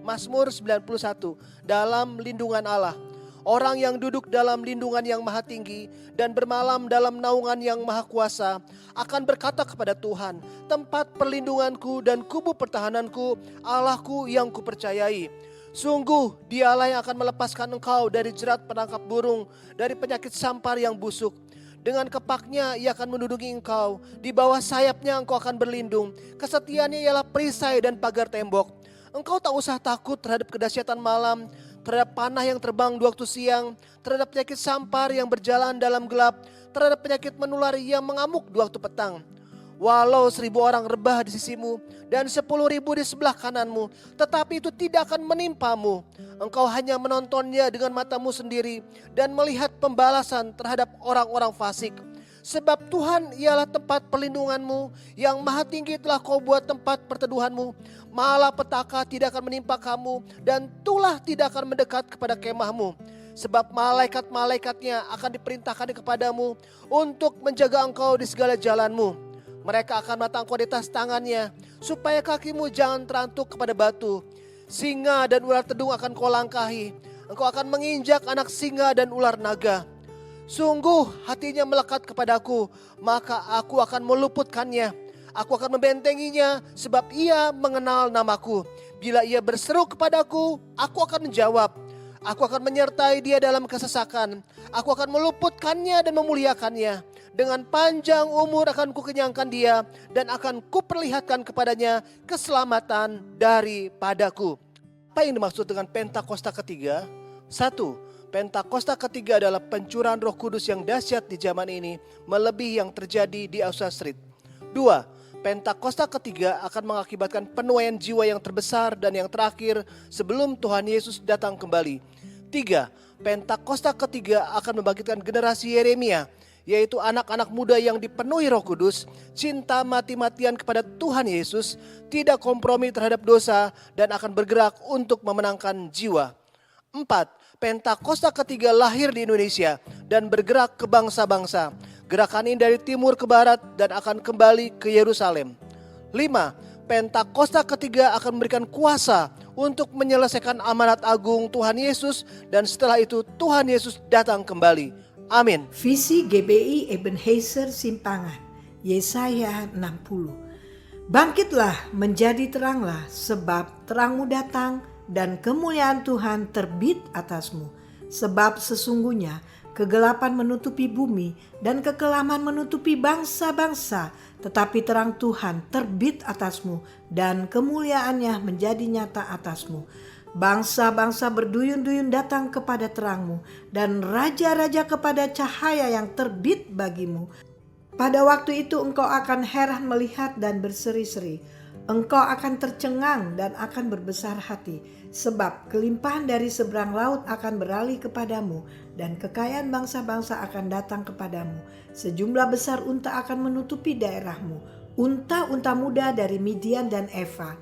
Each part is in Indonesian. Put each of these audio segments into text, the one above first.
Mazmur 91, dalam lindungan Allah. Orang yang duduk dalam lindungan yang maha tinggi dan bermalam dalam naungan yang maha kuasa akan berkata kepada Tuhan, tempat perlindunganku dan kubu pertahananku, Allahku yang kupercayai. Sungguh dialah yang akan melepaskan engkau dari jerat penangkap burung, dari penyakit sampar yang busuk. Dengan kepaknya ia akan menduduki engkau, di bawah sayapnya engkau akan berlindung. Kesetiaannya ialah perisai dan pagar tembok. Engkau tak usah takut terhadap kedahsyatan malam, terhadap panah yang terbang di waktu siang, terhadap penyakit sampar yang berjalan dalam gelap, terhadap penyakit menular yang mengamuk di waktu petang. Walau 1.000 orang rebah di sisimu dan 10.000 di sebelah kananmu, tetapi itu tidak akan menimpamu. Engkau hanya menontonnya dengan matamu sendiri dan melihat pembalasan terhadap orang-orang fasik. Sebab Tuhan ialah tempat perlindunganmu, yang maha tinggi telah kau buat tempat perteduhanmu. Malapetaka tidak akan menimpa kamu, dan tulah tidak akan mendekat kepada kemahmu. Sebab malaikat-malaikatnya akan diperintahkan kepadamu untuk menjaga engkau di segala jalanmu. Mereka akan menata engkau di atas tangannya, supaya kakimu jangan terantuk kepada batu. Singa dan ular tedung akan kau langkahi. Engkau akan menginjak anak singa dan ular naga. Sungguh hatinya melekat kepadaku, maka aku akan meluputkannya. Aku akan membentenginya, sebab ia mengenal namaku. Bila ia berseru kepadaku, aku akan menjawab. Aku akan menyertai dia dalam kesesakan. Aku akan meluputkannya dan memuliakannya. Dengan panjang umur akan kukenyangkan dia, dan akan kuperlihatkan kepadanya keselamatan daripadaku. Apa yang dimaksud dengan Pentakosta ketiga? 1. Pentakosta ketiga adalah pencurahan Roh Kudus yang dahsyat di zaman ini, melebihi yang terjadi di Azusa Street. 2. Pentakosta ketiga akan mengakibatkan penuaian jiwa yang terbesar dan yang terakhir sebelum Tuhan Yesus datang kembali. 3. Pentakosta ketiga akan membangkitkan generasi Yeremia, yaitu anak-anak muda yang dipenuhi Roh Kudus, cinta mati-matian kepada Tuhan Yesus, tidak kompromi terhadap dosa, dan akan bergerak untuk memenangkan jiwa. 4. Pentakosta ketiga lahir di Indonesia dan bergerak ke bangsa-bangsa. Gerakan ini dari timur ke barat dan akan kembali ke Yerusalem. 5. Pentakosta ketiga akan memberikan kuasa untuk menyelesaikan amanat agung Tuhan Yesus, dan setelah itu Tuhan Yesus datang kembali. Amin. Visi GBI Ebenezer Simpangan, Yesaya 60. Bangkitlah, menjadi teranglah, sebab terangmu datang dan kemuliaan Tuhan terbit atasmu. Sebab sesungguhnya kegelapan menutupi bumi dan kekelaman menutupi bangsa-bangsa, tetapi terang Tuhan terbit atasmu dan kemuliaannya menjadi nyata atasmu. Bangsa-bangsa berduyun-duyun datang kepada terangmu, dan raja-raja kepada cahaya yang terbit bagimu. Pada waktu itu engkau akan heran melihat dan berseri-seri. Engkau akan tercengang dan akan berbesar hati, sebab kelimpahan dari seberang laut akan beralih kepadamu, dan kekayaan bangsa-bangsa akan datang kepadamu. Sejumlah besar unta akan menutupi daerahmu, unta-unta muda dari Midian dan Eva.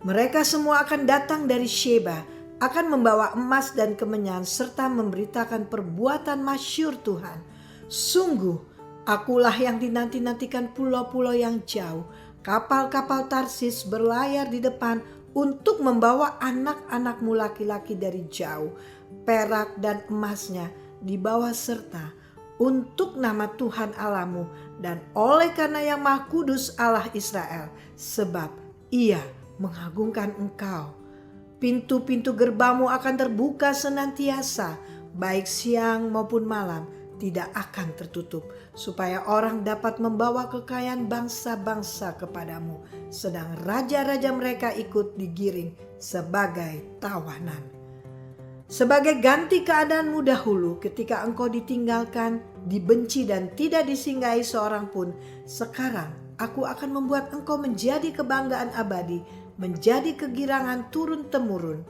Mereka semua akan datang dari Sheba, akan membawa emas dan kemenyan, serta memberitakan perbuatan masyhur Tuhan. Sungguh, akulah yang dinanti-nantikan pulau-pulau yang jauh. Kapal-kapal Tarsis berlayar di depan untuk membawa anak-anakmu laki-laki dari jauh. Perak dan emasnya dibawa serta untuk nama Tuhan Allahmu, dan oleh karena yang Maha Kudus Allah Israel, sebab Ia mengagungkan engkau. Pintu-pintu gerbangmu akan terbuka senantiasa, baik siang maupun malam, tidak akan tertutup, supaya orang dapat membawa kekayaan bangsa-bangsa kepadamu, sedang raja-raja mereka ikut digiring sebagai tawanan. Sebagai ganti keadaanmu dahulu ketika engkau ditinggalkan, dibenci dan tidak disinggahi seorang pun, sekarang aku akan membuat engkau menjadi kebanggaan abadi, menjadi kegirangan turun-temurun.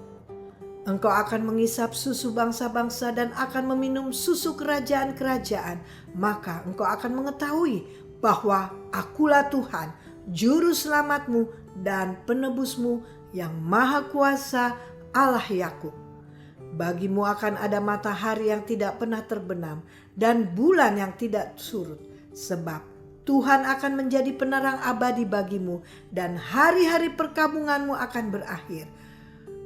Engkau akan mengisap susu bangsa-bangsa dan akan meminum susu kerajaan-kerajaan. Maka engkau akan mengetahui bahwa akulah Tuhan, juru selamatmu dan penebusmu, yang maha kuasa, Allah Yakub. Bagimu akan ada matahari yang tidak pernah terbenam dan bulan yang tidak surut. Sebab Tuhan akan menjadi penerang abadi bagimu, dan hari-hari perkabunganmu akan berakhir.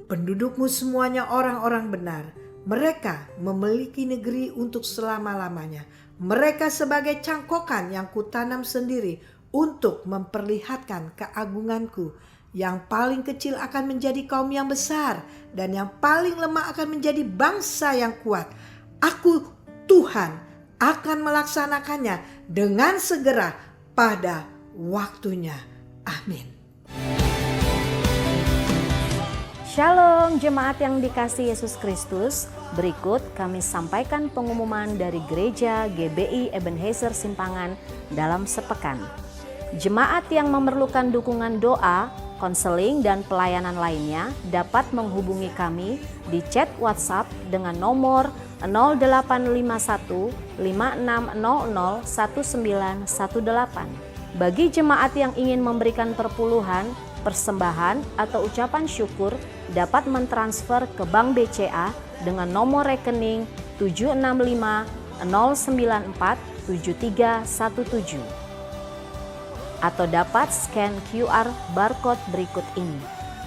pendudukmu semuanya orang-orang benar. Mereka memiliki negeri untuk selama-lamanya. Mereka sebagai cangkokan yang kutanam sendiri untuk memperlihatkan keagunganku. Yang paling kecil akan menjadi kaum yang besar, dan yang paling lemah akan menjadi bangsa yang kuat. Aku, Tuhan, akan melaksanakannya dengan segera pada waktunya. Amin. Shalom jemaat yang dikasihi Yesus Kristus. Berikut kami sampaikan pengumuman dari Gereja GBI Ebenezer Simpangan dalam sepekan. Jemaat yang memerlukan dukungan doa, konseling, dan pelayanan lainnya dapat menghubungi kami di chat WhatsApp dengan nomor 0851 5600 1918. Bagi jemaat yang ingin memberikan perpuluhan, persembahan, atau ucapan syukur dapat mentransfer ke Bank BCA dengan nomor rekening 765 094 7317 atau dapat scan QR barcode berikut ini.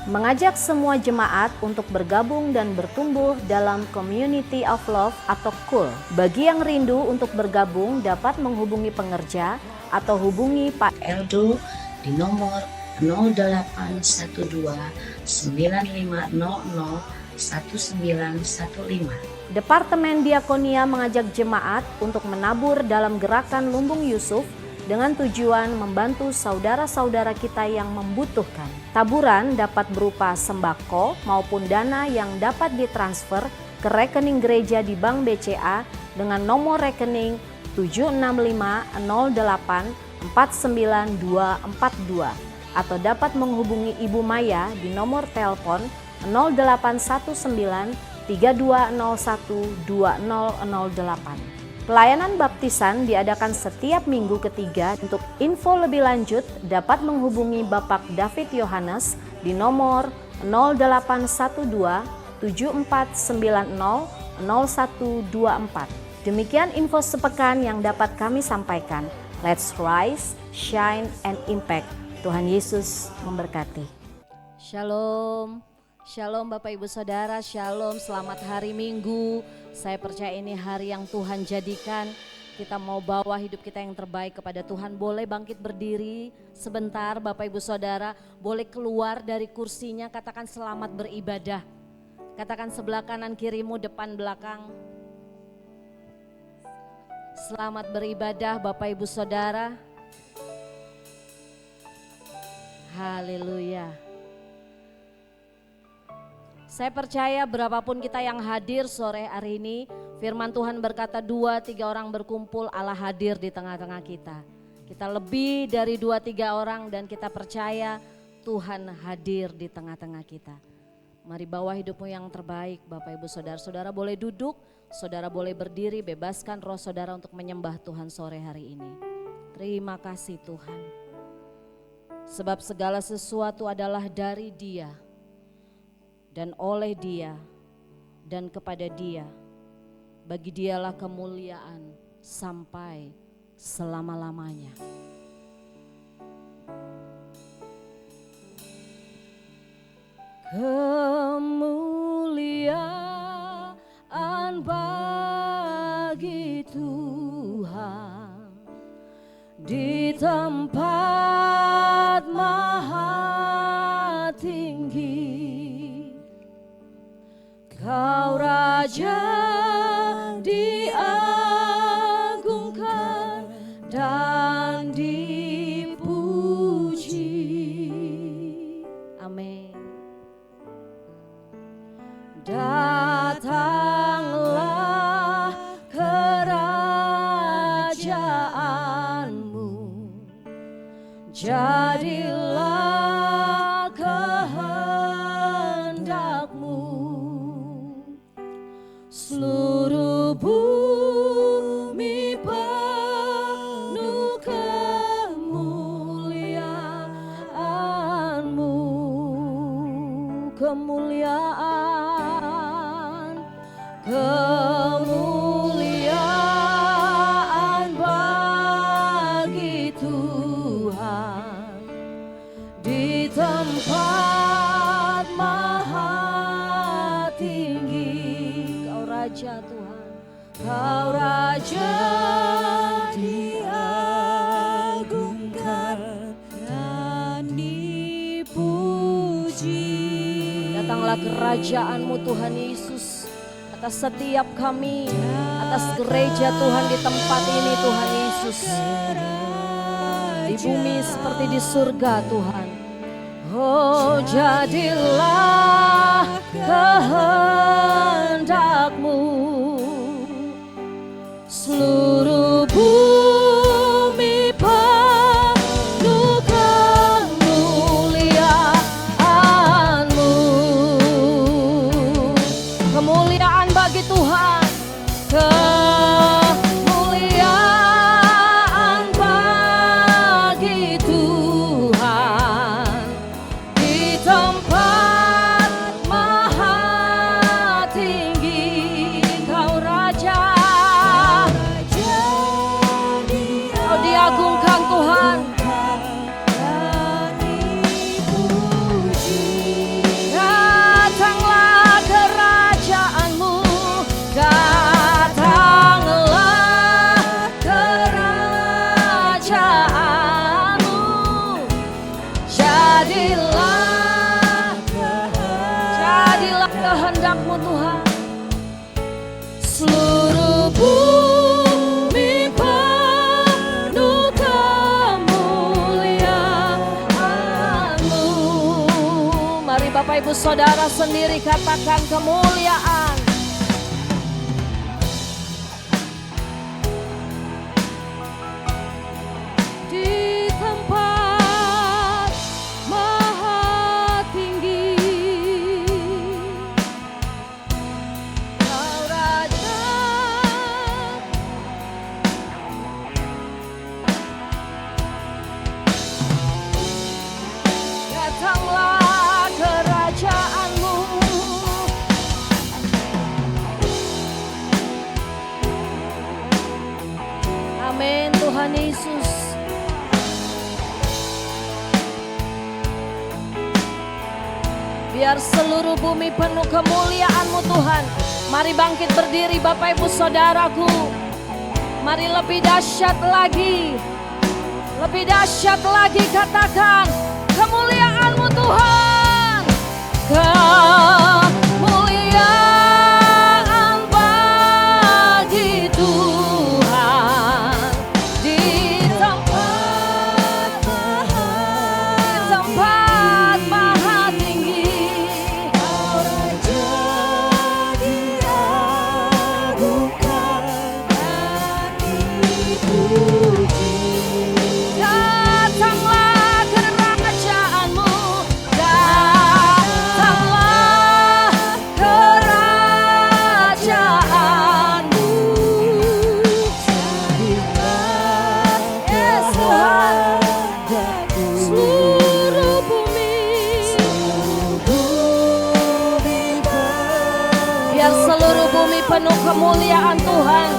Mengajak semua jemaat untuk bergabung dan bertumbuh dalam Community of Love atau KUL. Bagi yang rindu untuk bergabung dapat menghubungi pengerja atau hubungi Pak Eldo di nomor 0812 9500 1915. Departemen Diakonia mengajak jemaat untuk menabur dalam gerakan Lumbung Yusuf dengan tujuan membantu saudara-saudara kita yang membutuhkan. Taburan dapat berupa sembako maupun dana yang dapat ditransfer ke rekening gereja di Bank BCA dengan nomor rekening 76508 49242 atau dapat menghubungi Ibu Maya di nomor telepon 0819 3201 2008. Pelayanan baptisan diadakan setiap minggu ketiga. Untuk info lebih lanjut dapat menghubungi Bapak David Yohanes di nomor 0812 7490 0124. Demikian info sepekan yang dapat kami sampaikan. Let's rise, shine, and impact. Tuhan Yesus memberkati. Shalom. Shalom Bapak Ibu Saudara, shalom, selamat hari Minggu. Saya percaya ini hari yang Tuhan jadikan. Kita mau bawa hidup kita yang terbaik kepada Tuhan. Boleh bangkit berdiri sebentar Bapak Ibu Saudara. Boleh keluar dari kursinya, katakan selamat beribadah. Katakan sebelah kanan kirimu, depan belakang. Selamat beribadah Bapak Ibu Saudara. Haleluya. Saya percaya berapapun kita yang hadir sore hari ini, firman Tuhan berkata 2-3 orang berkumpul, Allah hadir di tengah-tengah kita. Kita lebih dari 2-3 orang dan kita percaya Tuhan hadir di tengah-tengah kita. Mari bawa hidupmu yang terbaik Bapak Ibu Saudara. Saudara boleh duduk, saudara boleh berdiri, bebaskan roh saudara untuk menyembah Tuhan sore hari ini. Terima kasih Tuhan. Sebab segala sesuatu adalah dari Dia. Dan oleh Dia dan kepada Dia, bagi Dialah kemuliaan sampai selama-lamanya. Kemuliaan bagi Tuhan di tempat maha tinggi. Kau Raja diagungkan dan dipuji. Amin. Datanglah kerajaanmu, jadilah kehendakmu. Seluruh bumi penuh kemuliaan-Mu, kemuliaan bagi Tuhan di tempat maha Raja Tuhan. Kau Raja diagungkan dan dipuji. Datanglah kerajaan-Mu Tuhan Yesus atas setiap kami, atas gereja Tuhan di tempat ini Tuhan Yesus. Di bumi seperti di surga Tuhan. Oh, jadilah kehendak-Mu, seluruh bumi penuh kemuliaan-Mu. Kemuliaan bagi Tuhan, kemuliaan bagi Tuhan di tempat maha tinggi. Kau Raja, Kau diagungkan Tuhan. Datanglah kerajaan-Mu, datanglah kerajaan-Mu. Jadilah kehendak-Mu Tuhan. Seluruh bumi penuh kemuliaan-Mu. Mari Bapak Ibu Saudara sendiri katakan kemuliaan. Di tempat maha tinggi, Kau Raja. Datanglah kerajaan-Mu. Amin Tuhan Yesus. Biar seluruh bumi penuh kemuliaan-Mu Tuhan. Mari bangkit berdiri Bapak Ibu Saudaraku. Mari lebih dahsyat lagi. Lebih dahsyat lagi katakan kemuliaan-Mu Tuhan. Kemuliaan bagi Tuhan di tempat maha tinggi. Kau Raja diagungkan dan dipuji. Datanglah kerajaan-Mu, datanglah kerajaan-Mu. Jadilah seluruh bumi, biar seluruh bumi penuh kemuliaan Tuhan.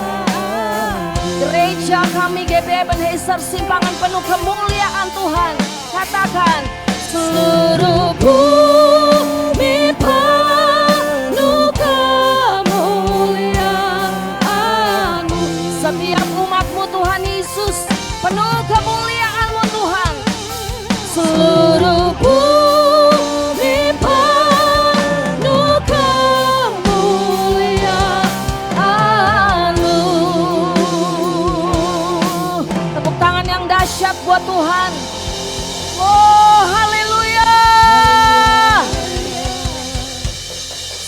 Gereja kami GBI Ebenezer Simpangan penuh kemuliaan Tuhan. Katakan seluruh bumi penuh kemuliaan-Mu. Setiap umat-Mu Tuhan Yesus penuh kemuliaan-Mu Tuhan. Seluruh bumi penuh kemuliaan-Mu. Tepuk tangan yang dahsyat buat Tuhan. Oh, haleluya.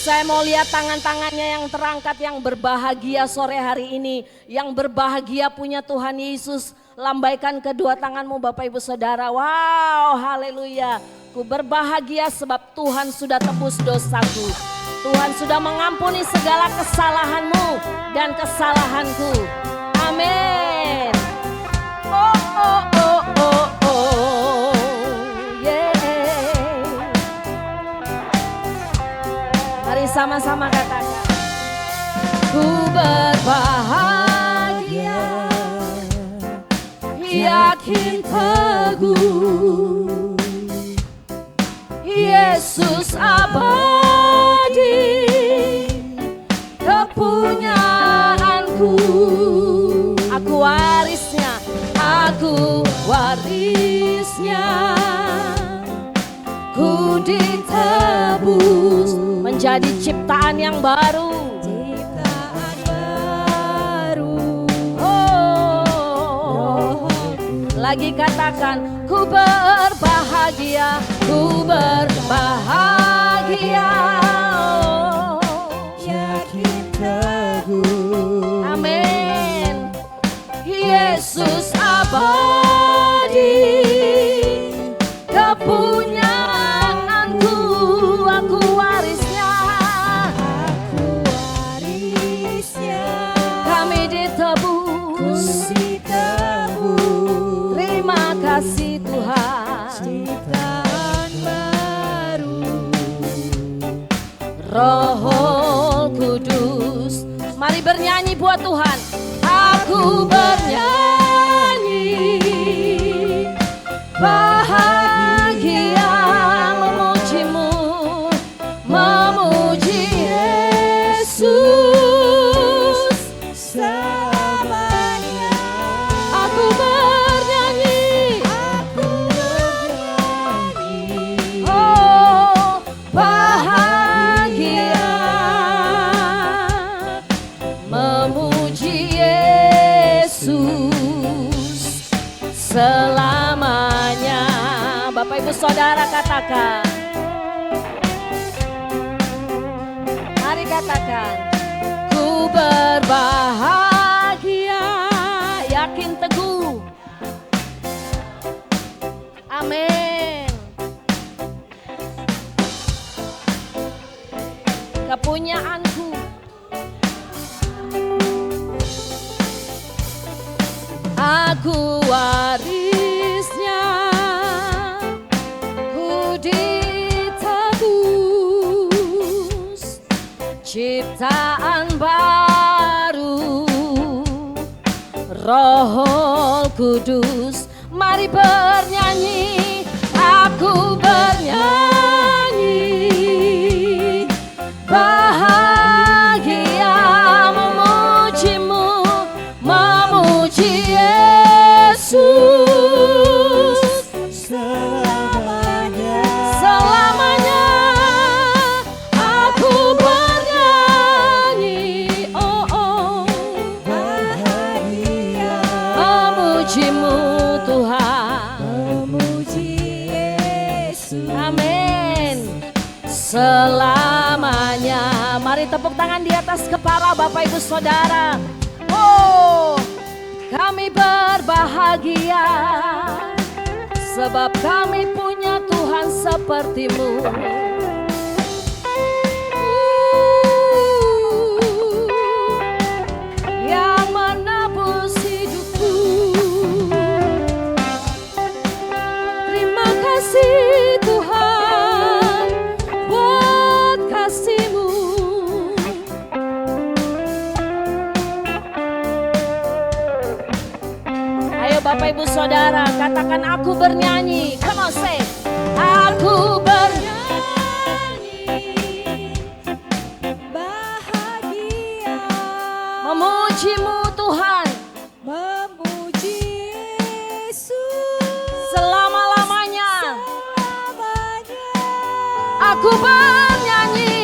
Saya mau lihat tangan-tangannya yang terangkat, yang berbahagia sore hari ini. Yang berbahagia punya Tuhan Yesus. Lambaikan kedua tanganmu Bapak Ibu Saudara. Wow, haleluya. Ku berbahagia sebab Tuhan sudah tebus dosaku. Tuhan sudah mengampuni segala kesalahanmu dan kesalahanku. Amin. Oh, oh, oh, oh, oh. Yeah. Mari sama-sama katakan. Ku berbahagia, yakin teguh, Yesus abadi, tepus aku warisnya. Ku ditebus menjadi ciptaan yang baru. Oh, lagi katakan, ku berbahagia, ku berbahagia. Yakin teguh. Amin. Yesus abadi, kepunyaanku, aku warisnya. Kami ditebus. Terima kasih Tuhan. Ciptaan baru. Roh Kudus, mari bernyanyi buat Tuhan. Aku bernyanyi bahagia, memujimu, memuji Yesus Selamanya. Aku bernyanyi, oh bahagia, memuji Yesus selamanya. Bapak Ibu Saudara katakan, mari katakan, ku berbahagia, yakin teguh. Amin. Kepunyaanku, aku warisnya. Ku ditebus ciptaan baru. Roh Kudus, mari bernyanyi. Aku bernyanyi bahagia, memujimu, memuji Yesus Selamanya. selamanya. Aku bernyanyi, oh oh, Bahagia. memujimu Tuhan. Memuji Yesus. Amin. Selamanya. Mari tepuk tangan di atas kepala Bapak Ibu Saudara. Oh, kami berbahagia sebab kami punya Tuhan sepertimu. Yang menebus hidupku. Terima kasih Tuhan buat kasih-Mu. Ayo Bapak Ibu Saudara, katakan aku bernyanyi. Come on say, aku bernyanyi Bahagia. memuji-Mu Tuhan Memuji Yesus. selama-lamanya. Selamanya. Aku bernyanyi,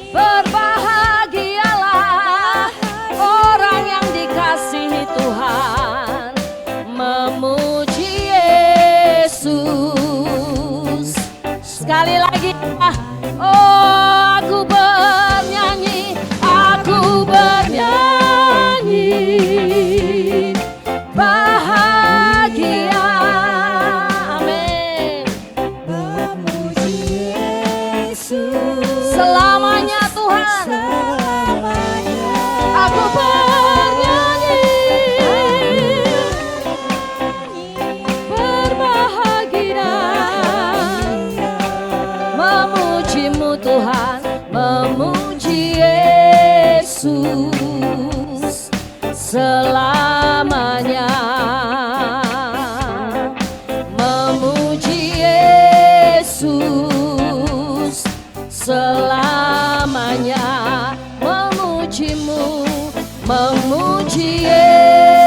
berbahagialah orang yang dikasihi Tuhan, memuji Yesus. Sekali lagi, oh aku bernyanyi, aku bernyanyi bahagia. Amin. Memuji Yesus. Selamanya Tuhan, Selamanya. aku bernyanyi berbahagia, memuji-Mu Tuhan, memuji Yesus selamanya, memuji Yesus selamanya, memuji-Mu, memuji Yesus.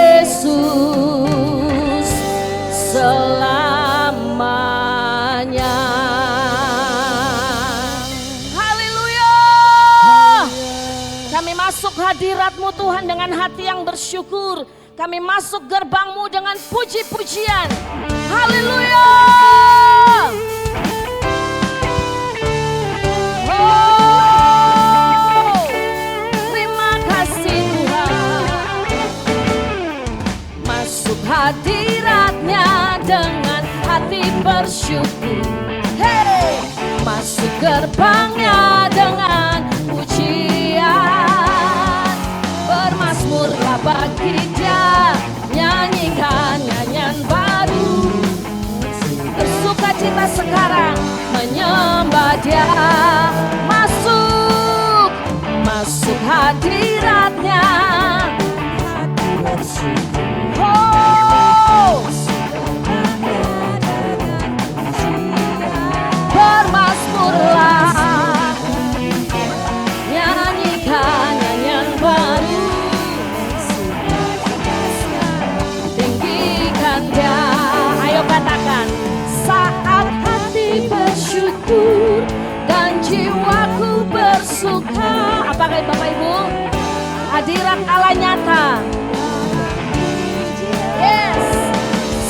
masuk hadirat-Mu Tuhan dengan hati yang bersyukur. Kami masuk gerbang-Mu dengan puji-pujian. Haleluya. Oh, terima kasih Tuhan. Masuk hadirat-Nya dengan hati bersyukur. Hey, masuk gerbang-Nya dengan pujian. Bermazmurlah bagi Dia, nyanyikan nyanyian baru. Bersukacita sekarang menyembah Dia. Masuk hadirat-Nya. Oh, bermazmurlah, nyanyikan nyanyian baru. Tinggikan Dia. Ayo katakan, saat hati bersyukur dan jiwaku bersuka. Apakah Bapak Ibu? Hadirat Allah nyata. Yes.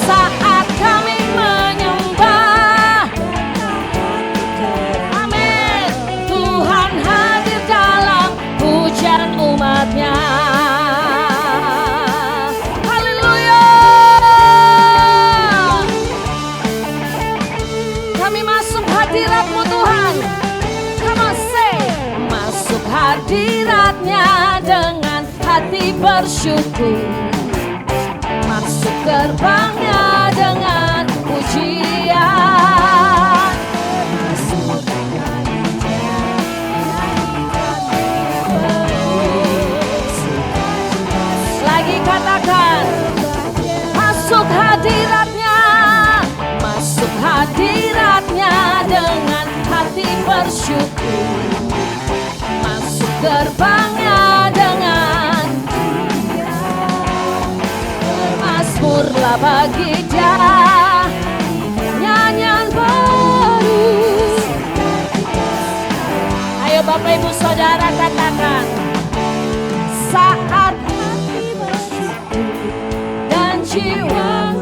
Saat kami menyembah, amin, Tuhan hadir dalam pujian umat-Nya. Haleluya. Kami masuk hadirat-Mu Tuhan. Come on, say. Masuk hadirat-Nya dengan hati bersyukur. Masuk gerbang-Nya dengan pujian. Lagi katakan, masuk hadirat-Nya. Masuk hadirat-Nya dengan hati bersyukur. Masuk gerbang-Nya dengan bermazmurlah bagi Dia, nyanyian baru. Ayo Bapak Ibu Saudara katakan, saat hati bersyukur dan jiwa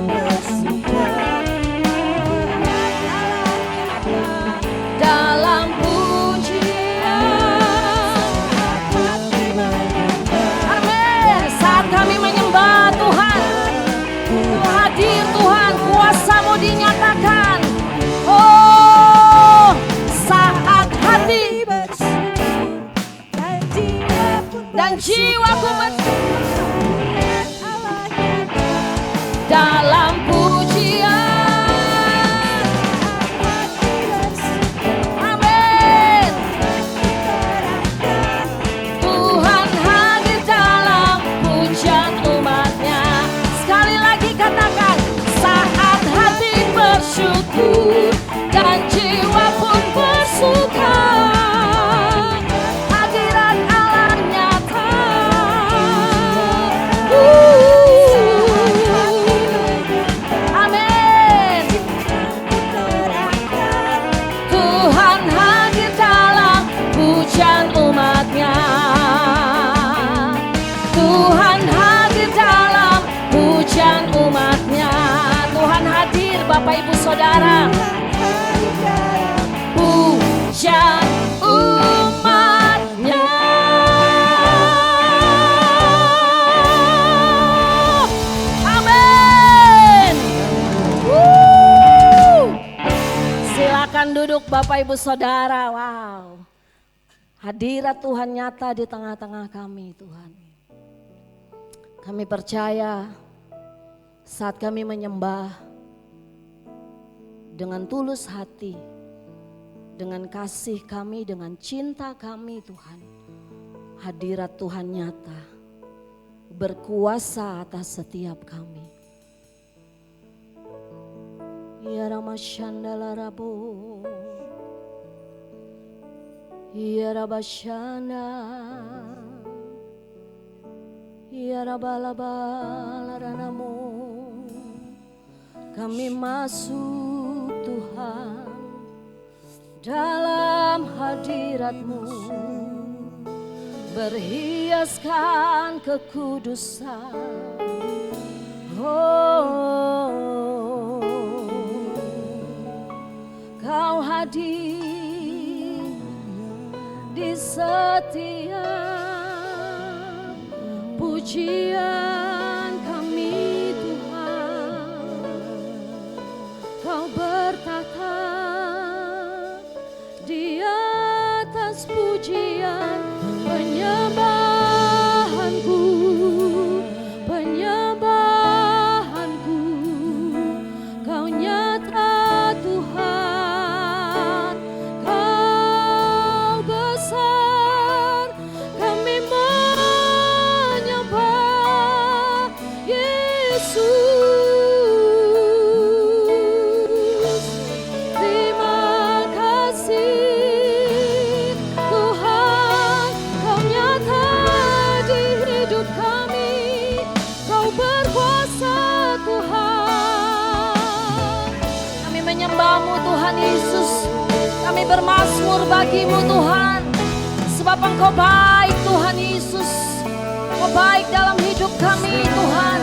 dalam pujian. Amin. Saat kami menyembah Tuhan, hadir Tuhan, kuasa-Mu dinyatakan. Oh, saat hati dan jiwaku dalam pujian. Amin. Tuhan hadir dalam pujian umat-Nya. Sekali lagi katakan, saat hati bersyukur dan jiwa pun bersuka. Hadirat Allah nyata. Amin. Tuhan hadir dalam pujian umat-Nya. Tuhan hadir dalam pujian umat-Nya. Tuhan hadir Bapak Ibu Saudara. Pujian umat-Nya. Amin. Silakan duduk Bapak Ibu Saudara. Wow. Hadirat Tuhan nyata di tengah-tengah kami Tuhan. Kami percaya saat kami menyembah dengan tulus hati, dengan kasih kami, dengan cinta kami Tuhan. Hadirat Tuhan nyata, berkuasa atas setiap kami. Ya Ramashandala Rabo, Ya Rabashana, Ya Rabalabalaranamu. Kami masuk Tuhan dalam hadirat-Mu. berhiaskan kekudusan. Oh, Kau hadir di setiap pujian kami Tuhan. Kau bertata di atas pujian penyembahanku, penyembahanku. Kau nyata Tuhan, Kau besar, kami menyembah Yesus. Terima kasih Tuhan, Kau nyata di hidup kami, Kau berkuasa Tuhan. Kami menyembah-Mu Tuhan Yesus, kami bermazmur bagi-Mu Tuhan, sebab Engkau baik Tuhan Yesus, Engkau baik dalam hidup kami Tuhan.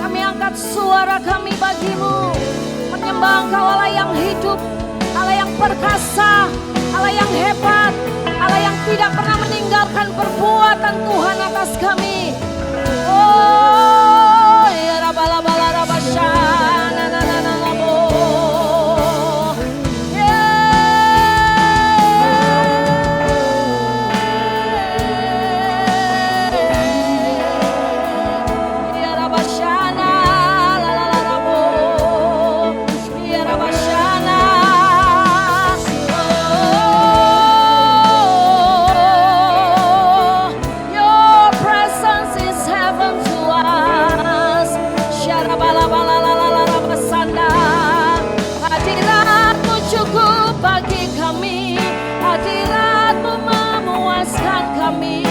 Kami angkat suara kami bagi-Mu, menyembah Engkau Allah yang hidup, Allah yang perkasa, Allah yang hebat, Allah yang tidak pernah meninggalkan perbuatan Tuhan atas kami. Oh, ya rabalabala rabasyana na na na labo. Ya rabasyana la la la labo. Ya rabasyana. Oh, your presence is heaven to us. Syarabalabalalalabasanda. Hadirat-Mu cukup bagi kami, hadirat-Mu memuaskan kami,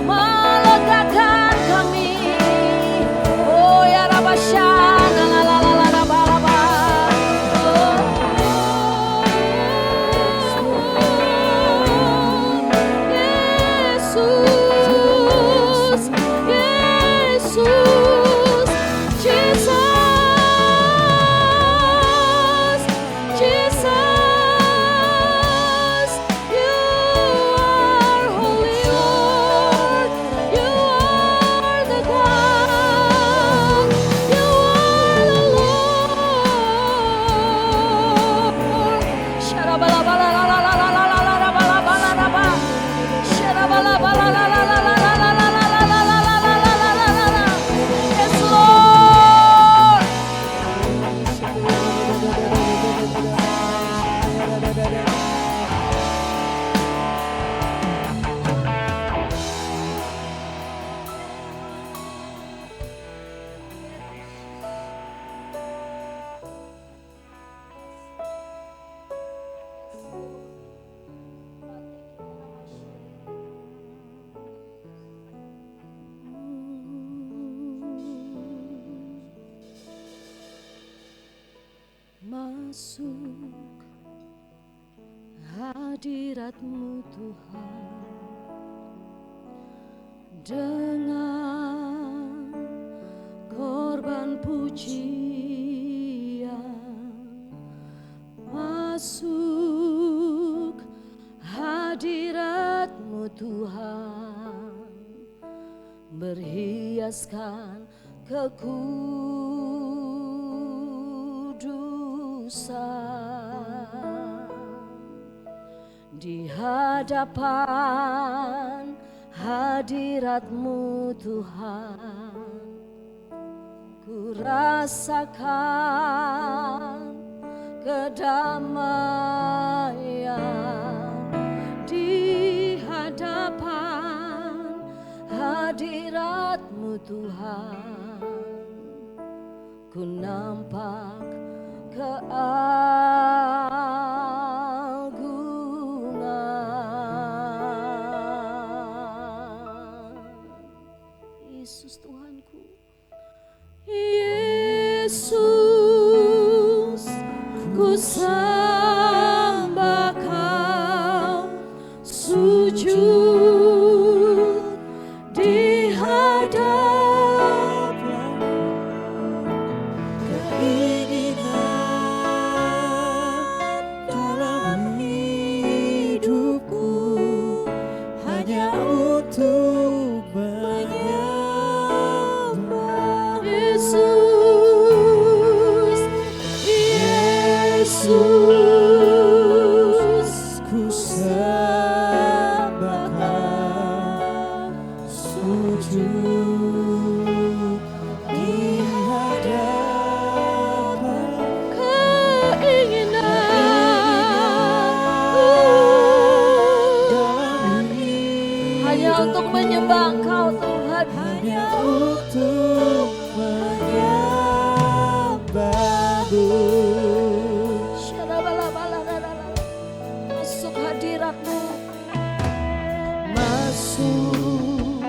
melegakan kami. Oh ya Rabasyana la la la la la ba la ba. Yesus, Yesus, Jesus, Jesus, You are holy Lord, You are the God, You are the Lord. Sharabalabalalalalalalalalalalabalaba. Sharabalabalalalalalalalalalalalalalalalala. Yes, Lord. Masuk hadirat-Mu Tuhan dengan korban pujian. Masuk hadirat-Mu Tuhan, berhiaskan kekudusan. Di hadapan hadirat-Mu Tuhan, ku rasakan kedamaian. Di hadapan hadirat-Mu Tuhan, ku nampak keagungan. Yesus Tuhanku, Yesus, ku sembah Kau, sujud masuk hadirat-Mu. Masuk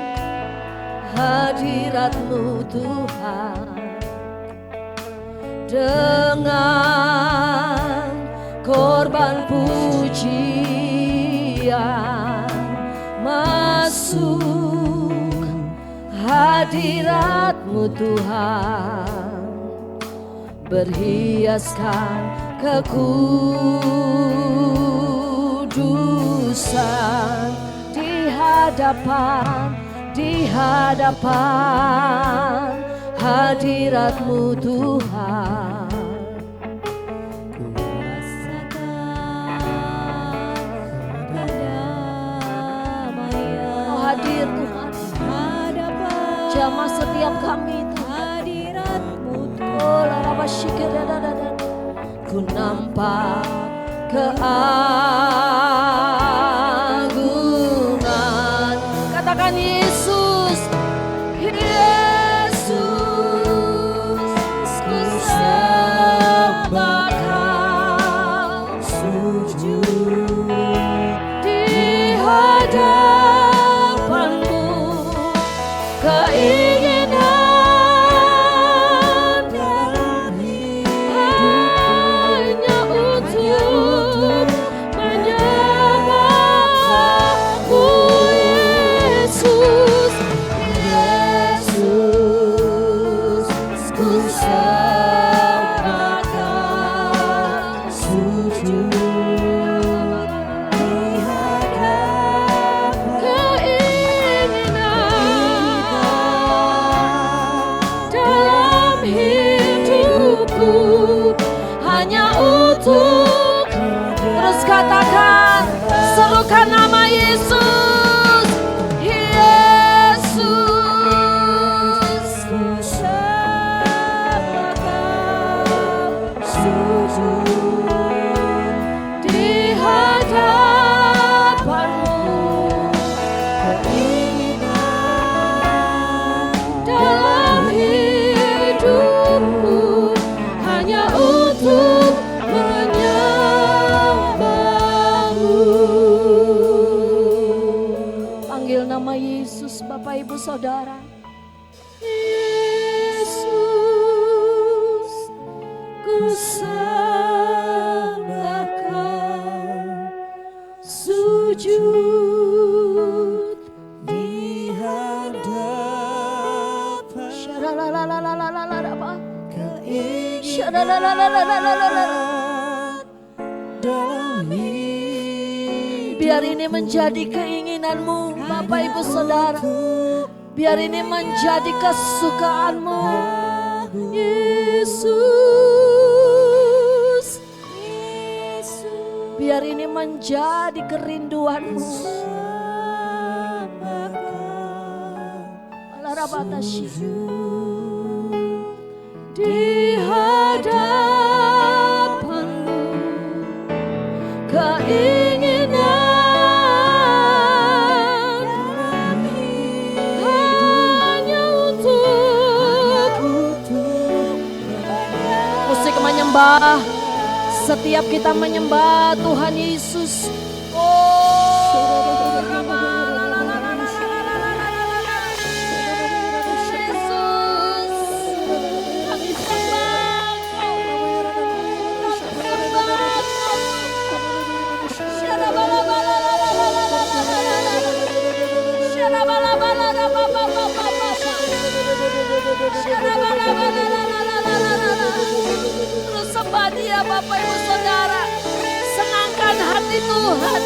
hadirat-Mu Tuhan, dengan korban pujian. Masuk hadirat-Mu Tuhan, berhiaskan kekudusan di hadapan hadirat-Mu Tuhan. Ku rasakan kedamaian. Oh, hadir Tuhan, jamah setiap kami Tuhan. Oh, ku nampak keagungan. Katakan Yesus, Yesus, ku sembah Kau, sujud di hadapan-Mu, keinginan dalam hanya untuk menyembah-Mu, Yesus, Yesus, ku sembah Kau, sujud di hadapan, keinginan dalam hidupku hanya untuk, terus katakan, serukan nama Yesus, Yesus, ku sembah Kau, sujud di hadapan-Mu, keinginan dalam hidupku hanya untuk menyembah-Mu. Panggil nama Yesus, Bapak Ibu Saudara. Yesus, ku sembah Kau, sujud di hadapan, biar ini menjadi keinginan-Mu, Bapak Ibu Saudara. Biar ini menjadi kesukaan-Mu, Yesus. Biar ini menjadi kerinduan-Mu. Di hadapan-Mu, keinginan hanya untuk musik menyembah. Setiap kita menyembah Tuhan Yesus, terus sembah Dia, Bapak Ibu Saudara. Senangkan hati Tuhan.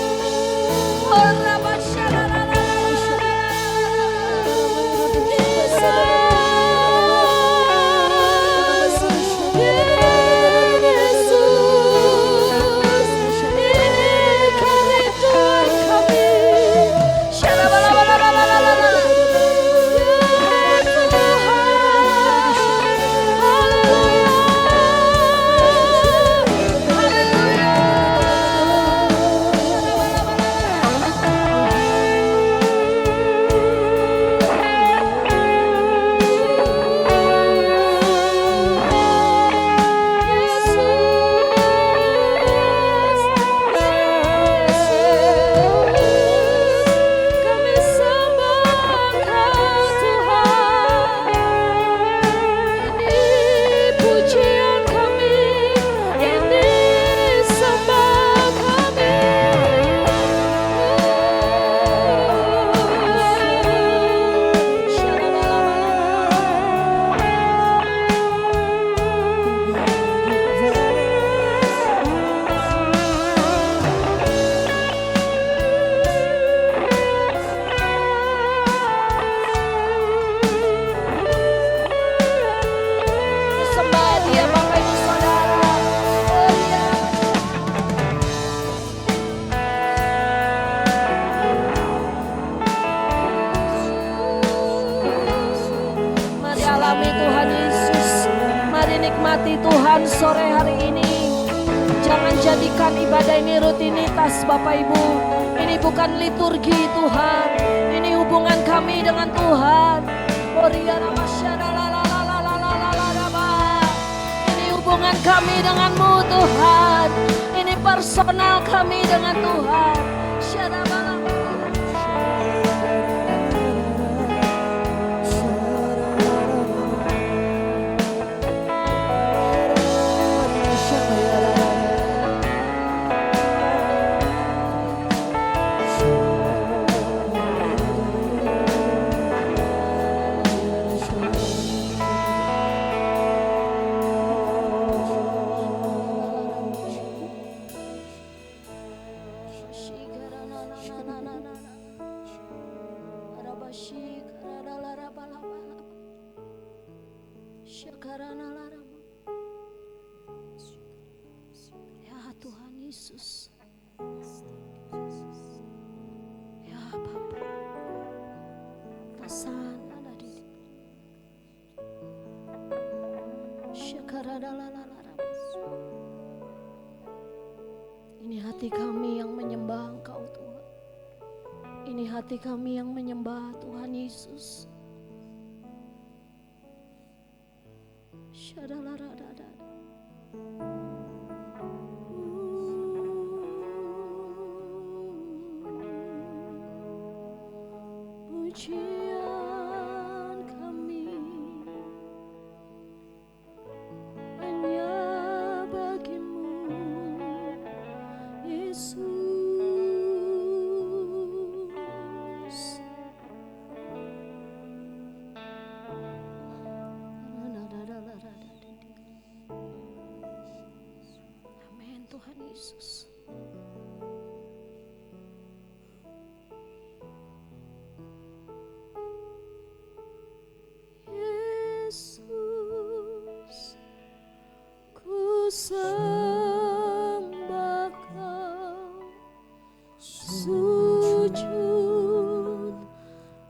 Tuhan, jadikan ibadah ini rutinitas Bapak Ibu. Ini bukan liturgi Tuhan, ini hubungan kami dengan Tuhan. Ini hubungan kami denganmu Tuhan, ini personal kami dengan Tuhan. Ya Tuhan Yesus, ya Bapa, perasaan ada di ini hati kami yang menyembah Engkau Tuhan. Ini hati kami yang menyembah Tuhan Yesus. Pujian kami hanya bagimu, Yesus. Amin Tuhan Yesus. Yesus, ku sembah Kau, sujud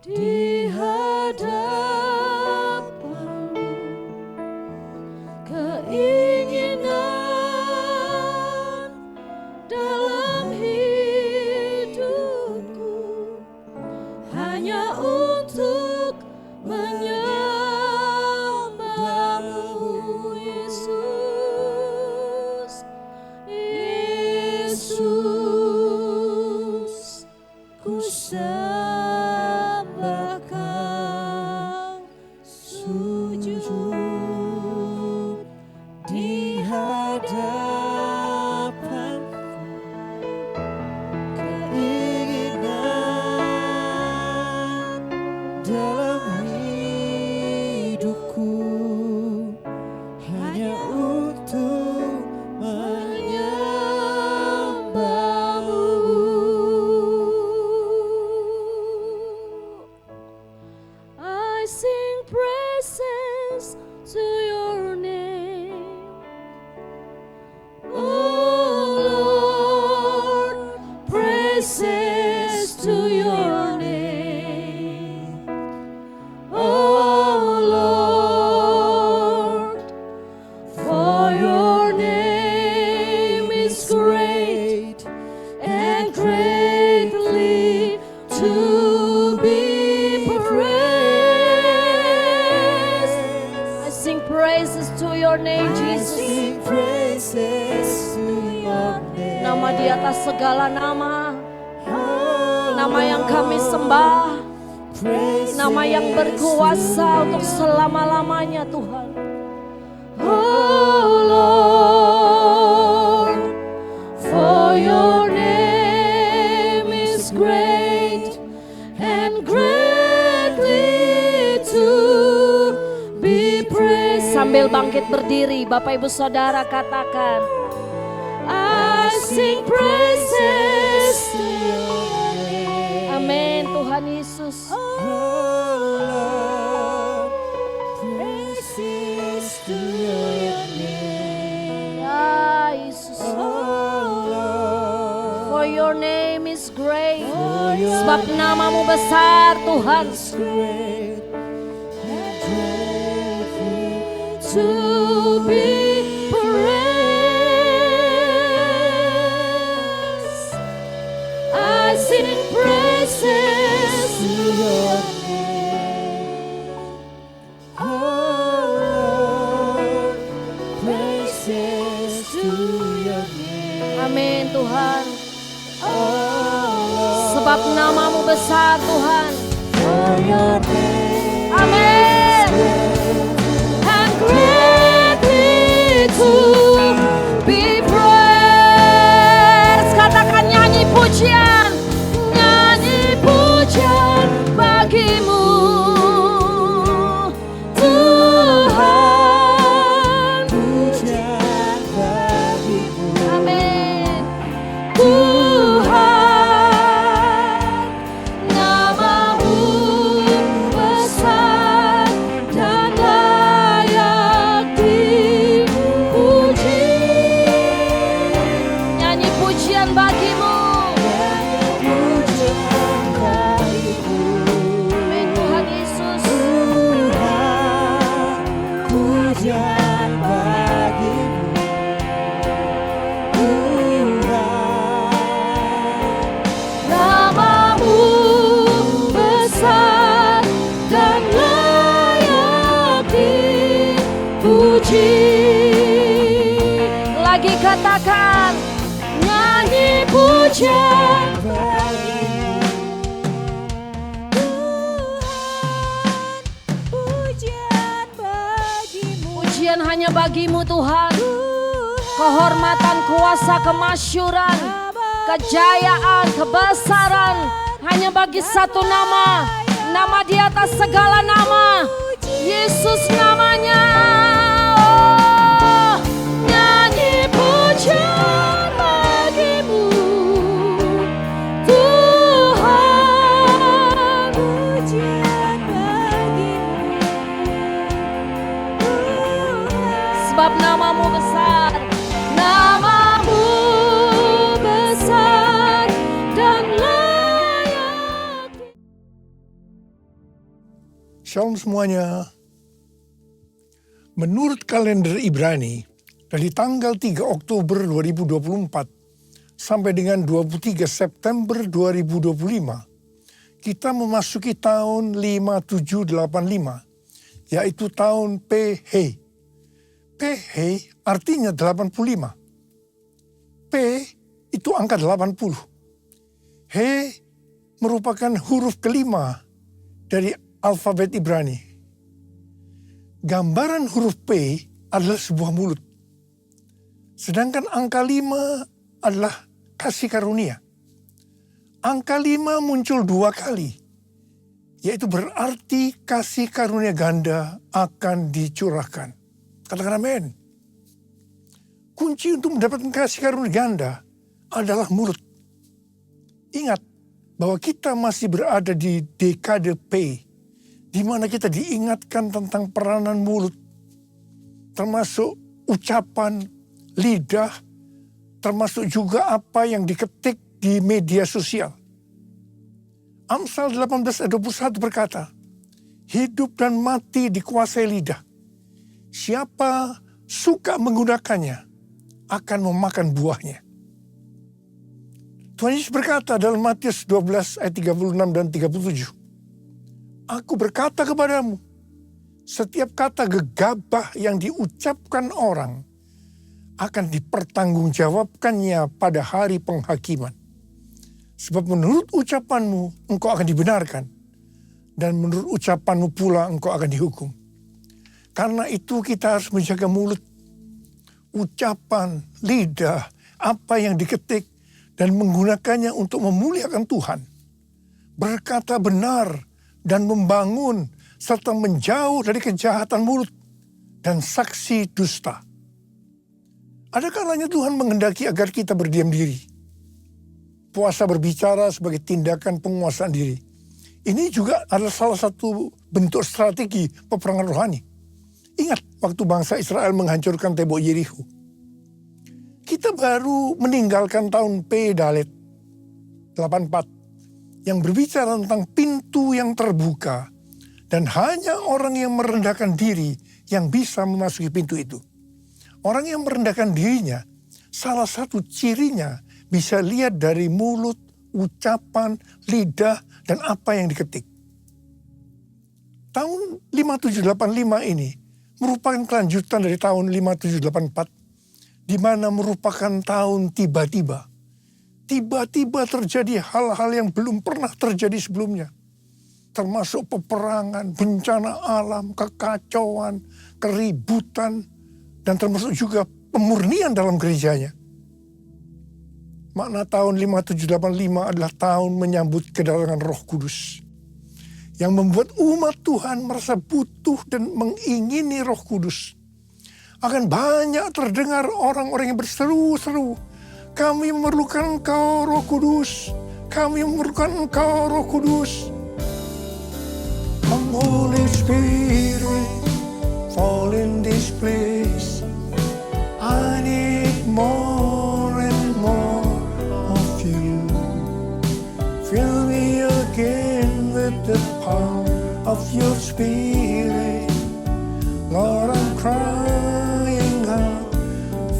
di hadapan-Mu, keinginan dalam hidupku hanya untuk menyembah-Mu, Yesus. Yesus, ku sembah Kau, sujud di hadapan-Mu, keinginan dalam hidupku hanya untuk menyembah-Mu. I sing praises to your name, oh Lord, praises to your name, oh Lord, for your name is great and greatly to be praised. I sing praises to your name, Jesus. Nama di atas segala nama, nama yang kami sembah, nama yang berkuasa untuk selama-lamanya Tuhan. Oh Lord, for your name is great and greatly to be praised. Sambil bangkit berdiri, Bapak Ibu Saudara katakan, I sing praises to your name. Amin Tuhan Yesus. Praises to your name. Ya Yesus. For your name is great. Sebab namamu besar Tuhan. To be praised. sing praises to your name. Oh Lord, praises to your name. Amin Tuhan. Oh Sebab namamu besar Tuhan. for your name. Amin. And greatly to be praised. Katakan nyanyi pujian. Nyanyi pujian bagimu. Tuhan. Pujian bagimu. Amin. Tuhan, namamu besar dan layak dipuji. Nyanyi pujian bagimu. Pujian bagimu. Amin Tuhan Yesus. Tuhan, pujian bagimu. Tuhan, Namamu besar dan layak dipuji. Lagi katakan, nyanyi pujian. pujian bagimu. Pujian hanya bagimu Tuhan. Kehormatan, kuasa, kemasyuran, kejayaan, kebesaran hanya bagi satu nama. Nama di atas segala nama. Yesus namanya. Oh, nyanyi pujian bagimu. Tuhan, Pujian bagimu. sebab namamu besar. Namamu besar dan layak. Shalom semuanya. Menurut kalender Ibrani, dari tanggal 3 Oktober 2024 sampai dengan 23 September 2025, kita memasuki tahun 5785, yaitu tahun PH. PH artinya 85. P itu angka 80. H merupakan huruf kelima dari alfabet Ibrani. Gambaran huruf P adalah sebuah mulut. Sedangkan angka 5 adalah kasih karunia. Angka 5 muncul 2 kali, yaitu berarti kasih karunia ganda akan dicurahkan. Katakan amin. Kunci untuk mendapatkan kasih karunia ganda adalah mulut. Ingat bahwa kita masih berada di dekade P, di mana kita diingatkan tentang peranan mulut, termasuk ucapan, lidah, termasuk juga apa yang diketik di media sosial. Amsal 18 ayat 21 berkata, hidup dan mati dikuasai lidah. Siapa suka menggunakannya akan memakan buahnya. Tuhan Yesus berkata dalam Matius 12 ayat 36 dan 37, Aku berkata kepadamu, setiap kata gegabah yang diucapkan orang akan dipertanggungjawabkannya pada hari penghakiman. Sebab menurut ucapanmu engkau akan dibenarkan, dan menurut ucapanmu pula engkau akan dihukum. Karena itu kita harus menjaga mulut, ucapan, lidah, apa yang diketik, dan menggunakannya untuk memuliakan Tuhan. Berkata benar dan membangun, serta menjauh dari kejahatan mulut dan saksi dusta. Ada kalanya Tuhan menghendaki agar kita berdiam diri. Puasa berbicara sebagai tindakan penguasaan diri. Ini juga adalah salah satu bentuk strategi peperangan rohani. Ingat waktu bangsa Israel menghancurkan tembok Yerikho. Kita baru meninggalkan tahun P Dalet 84 yang berbicara tentang pintu yang terbuka dan hanya orang yang merendahkan diri yang bisa memasuki pintu itu. Orang yang merendahkan dirinya, salah satu cirinya bisa lihat dari mulut, ucapan, lidah, dan apa yang diketik. Tahun 5785 ini merupakan kelanjutan dari tahun 5784, di mana merupakan tahun tiba-tiba. Tiba-tiba terjadi hal-hal yang belum pernah terjadi sebelumnya. Termasuk peperangan, bencana alam, kekacauan, keributan, dan termasuk juga pemurnian dalam gerejanya. Makna tahun 5785 adalah tahun menyambut kedatangan Roh Kudus, yang membuat umat Tuhan merasa butuh dan mengingini Roh Kudus. Akan banyak terdengar orang-orang yang berseru-seru, kami memerlukan Engkau Roh Kudus, kami memerlukan Engkau Roh Kudus. Come Holy Spirit, fall in this place. I need more and more of you. Fill me again with the power of your Spirit. Lord, I'm crying out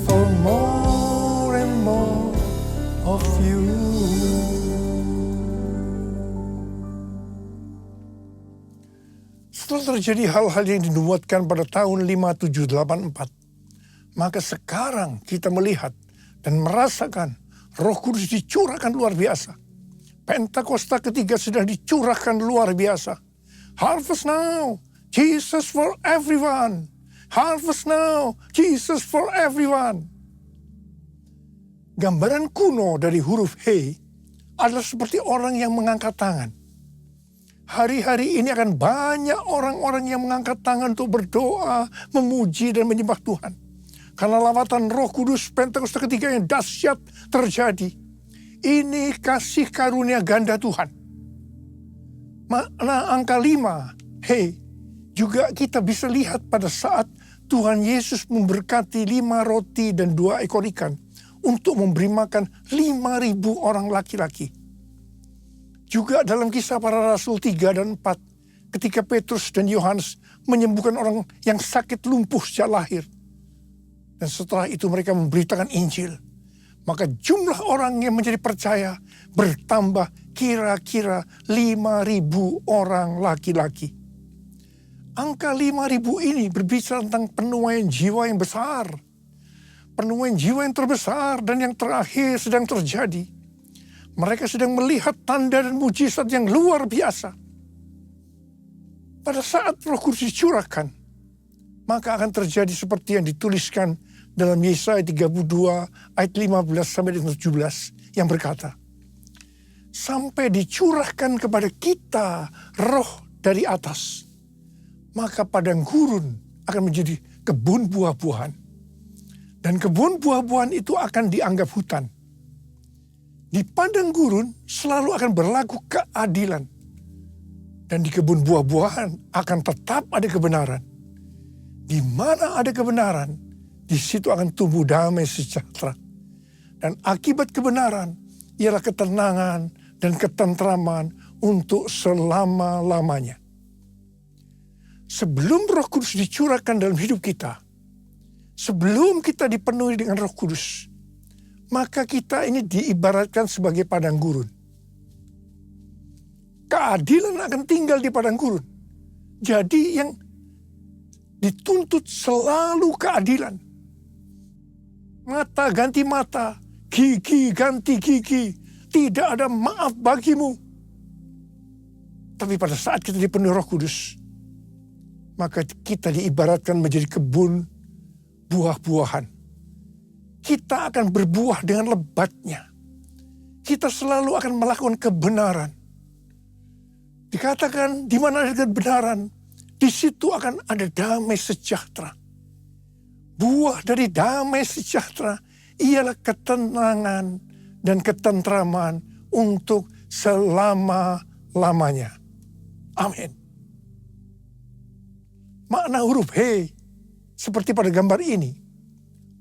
for more and more of you. Setelah terjadi hal-hal yang dinubuatkan pada tahun 5784, maka sekarang kita melihat dan merasakan Roh Kudus dicurahkan luar biasa. Pentakosta ketiga sedang dicurahkan luar biasa. Harvest now, Jesus for everyone. Harvest now, Jesus for everyone. Gambaran kuno dari huruf He adalah seperti orang yang mengangkat tangan. Hari-hari ini akan banyak orang-orang yang mengangkat tangan untuk berdoa, memuji dan menyembah Tuhan. Karena lawatan Roh Kudus Pentakosta ketiga yang dahsyat terjadi. Ini kasih karunia ganda Tuhan. Makna angka 5, He, juga kita bisa lihat pada saat Tuhan Yesus memberkati 5 roti dan 2 ekor ikan untuk memberi makan 5.000 orang laki-laki. Juga dalam Kisah Para Rasul 3 dan 4, ketika Petrus dan Yohanes menyembuhkan orang yang sakit lumpuh sejak lahir. Dan setelah itu mereka memberitakan Injil. Maka jumlah orang yang menjadi percaya bertambah kira-kira 5.000 orang laki-laki. Angka 5.000 ini berbicara tentang penuaian jiwa yang besar. Penuaian jiwa yang terbesar dan yang terakhir sedang terjadi. Mereka sedang melihat tanda dan mujizat yang luar biasa. Pada saat Roh Kudus dicurahkan, maka akan terjadi seperti yang dituliskan dalam Yesaya 32 ayat 15 sampai 17 yang berkata, sampai dicurahkan kepada kita roh dari atas, maka padang gurun akan menjadi kebun buah-buahan. Dan kebun buah-buahan itu akan dianggap hutan. Di padang gurun selalu akan berlaku keadilan. Dan di kebun buah-buahan akan tetap ada kebenaran. Di mana ada kebenaran, di situ akan tumbuh damai sejahtera. Dan akibat kebenaran ialah ketenangan dan ketentraman untuk selama-lamanya. Sebelum Roh Kudus dicurahkan dalam hidup kita, sebelum kita dipenuhi dengan Roh Kudus, maka kita ini diibaratkan sebagai padang gurun. Keadilan akan tinggal di padang gurun. Jadi yang dituntut selalu keadilan. Mata ganti mata, gigi ganti gigi. Tidak ada maaf bagimu. Tapi pada saat kita dipenuhi Roh Kudus, maka kita diibaratkan menjadi kebun buah-buahan. Kita akan berbuah dengan lebatnya. Kita selalu akan melakukan kebenaran. Dikatakan di mana ada kebenaran, di situ akan ada damai sejahtera. Buah dari damai sejahtera ialah ketenangan dan ketentraman untuk selama-lamanya. Amin. Makna huruf He seperti pada gambar ini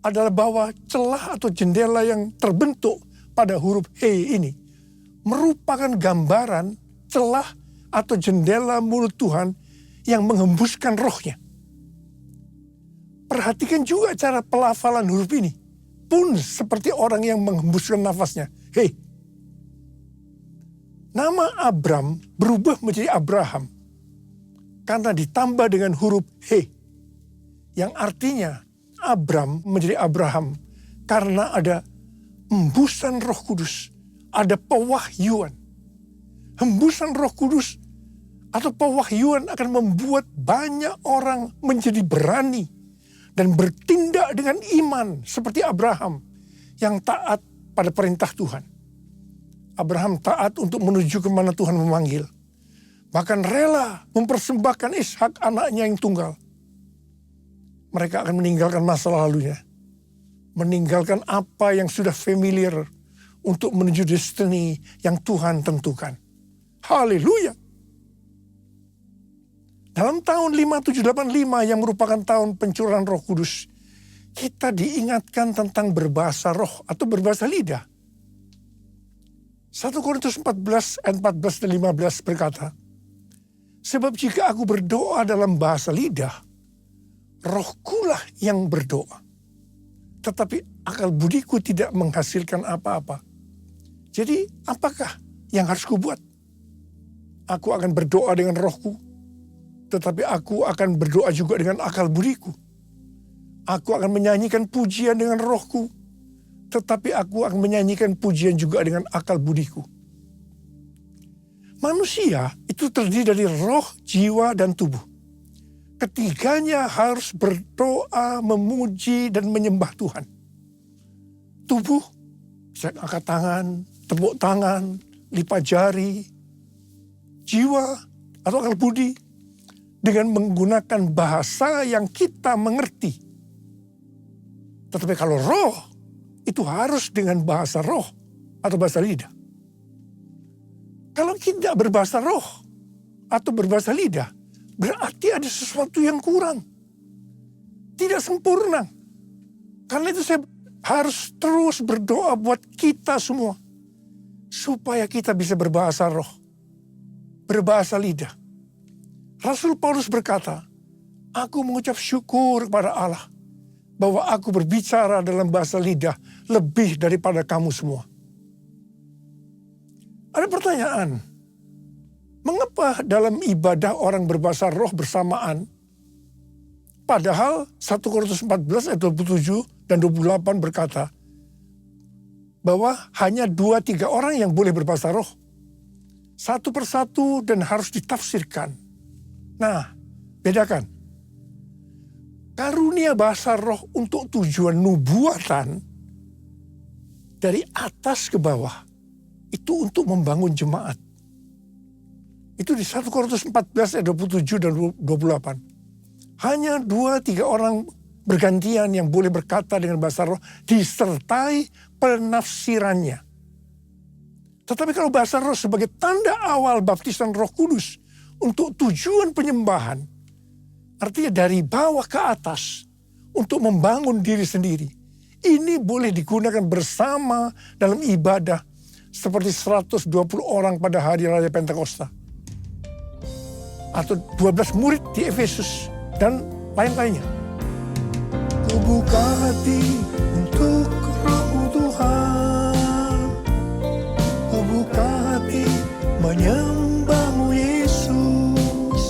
adalah bahwa celah atau jendela yang terbentuk pada huruf He ini merupakan gambaran celah atau jendela mulut Tuhan yang menghembuskan rohnya. Perhatikan juga cara pelafalan huruf ini. Pun seperti orang yang menghembuskan nafasnya. He. Nama Abram berubah menjadi Abraham karena ditambah dengan huruf He, yang artinya Abram menjadi Abraham karena ada hembusan Roh Kudus, ada pewahyuan. Hembusan Roh Kudus atau pewahyuan akan membuat banyak orang menjadi berani dan bertindak dengan iman seperti Abraham yang taat pada perintah Tuhan. Abraham taat untuk menuju kemana Tuhan memanggil. Bahkan rela mempersembahkan Ishak anaknya yang tunggal. Mereka akan meninggalkan masa lalunya. Meninggalkan apa yang sudah familiar untuk menuju destiny yang Tuhan tentukan. Haleluya. Dalam tahun 5785 yang merupakan tahun pencurahan Roh Kudus, kita diingatkan tentang berbahasa roh atau berbahasa lidah. 1 Korintus 14 ayat 14 dan 15 berkata, sebab jika aku berdoa dalam bahasa lidah, rohkulah yang berdoa. Tetapi akal budiku tidak menghasilkan apa-apa. Jadi apakah yang harus kubuat? Aku akan berdoa dengan rohku, tetapi aku akan berdoa juga dengan akal budiku. Aku akan menyanyikan pujian dengan rohku, tetapi aku akan menyanyikan pujian juga dengan akal budiku. Manusia itu terdiri dari roh, jiwa, dan tubuh. Ketiganya harus berdoa, memuji, dan menyembah Tuhan. Tubuh bisa angkat tangan, tepuk tangan, lipat jari. Jiwa atau akal budi dengan menggunakan bahasa yang kita mengerti. Tetapi kalau roh, itu harus dengan bahasa roh atau bahasa lidah. Kalau tidak berbahasa roh atau berbahasa lidah, berarti ada sesuatu yang kurang. Tidak sempurna. Karena itu saya harus terus berdoa buat kita semua. Supaya kita bisa berbahasa roh. Berbahasa lidah. Rasul Paulus berkata, aku mengucap syukur kepada Allah bahwa aku berbicara dalam bahasa lidah lebih daripada kamu semua. Ada pertanyaan, mengapa dalam ibadah orang berbahasa roh bersamaan, padahal 1 Korintus 14 ayat 27 dan 28 berkata, bahwa hanya 2-3 orang yang boleh berbahasa roh. Satu persatu dan harus ditafsirkan. Nah, bedakan. Karunia bahasa roh untuk tujuan nubuatan dari atas ke bawah itu untuk membangun jemaat. Itu di 1 Korintus 14 ayat 27 dan 28. Hanya 2-3 orang bergantian yang boleh berkata dengan bahasa roh disertai penafsirannya. Tetapi kalau bahasa roh sebagai tanda awal baptisan Roh Kudus untuk tujuan penyembahan, artinya dari bawah ke atas untuk membangun diri sendiri. Ini boleh digunakan bersama dalam ibadah seperti 120 orang pada hari Raya Pentakosta. Atau 12 murid di Efesus dan lain-lainnya. Ku buka hati untuk Roh Tuhan. Ku buka hati menyembah-Mu Yesus.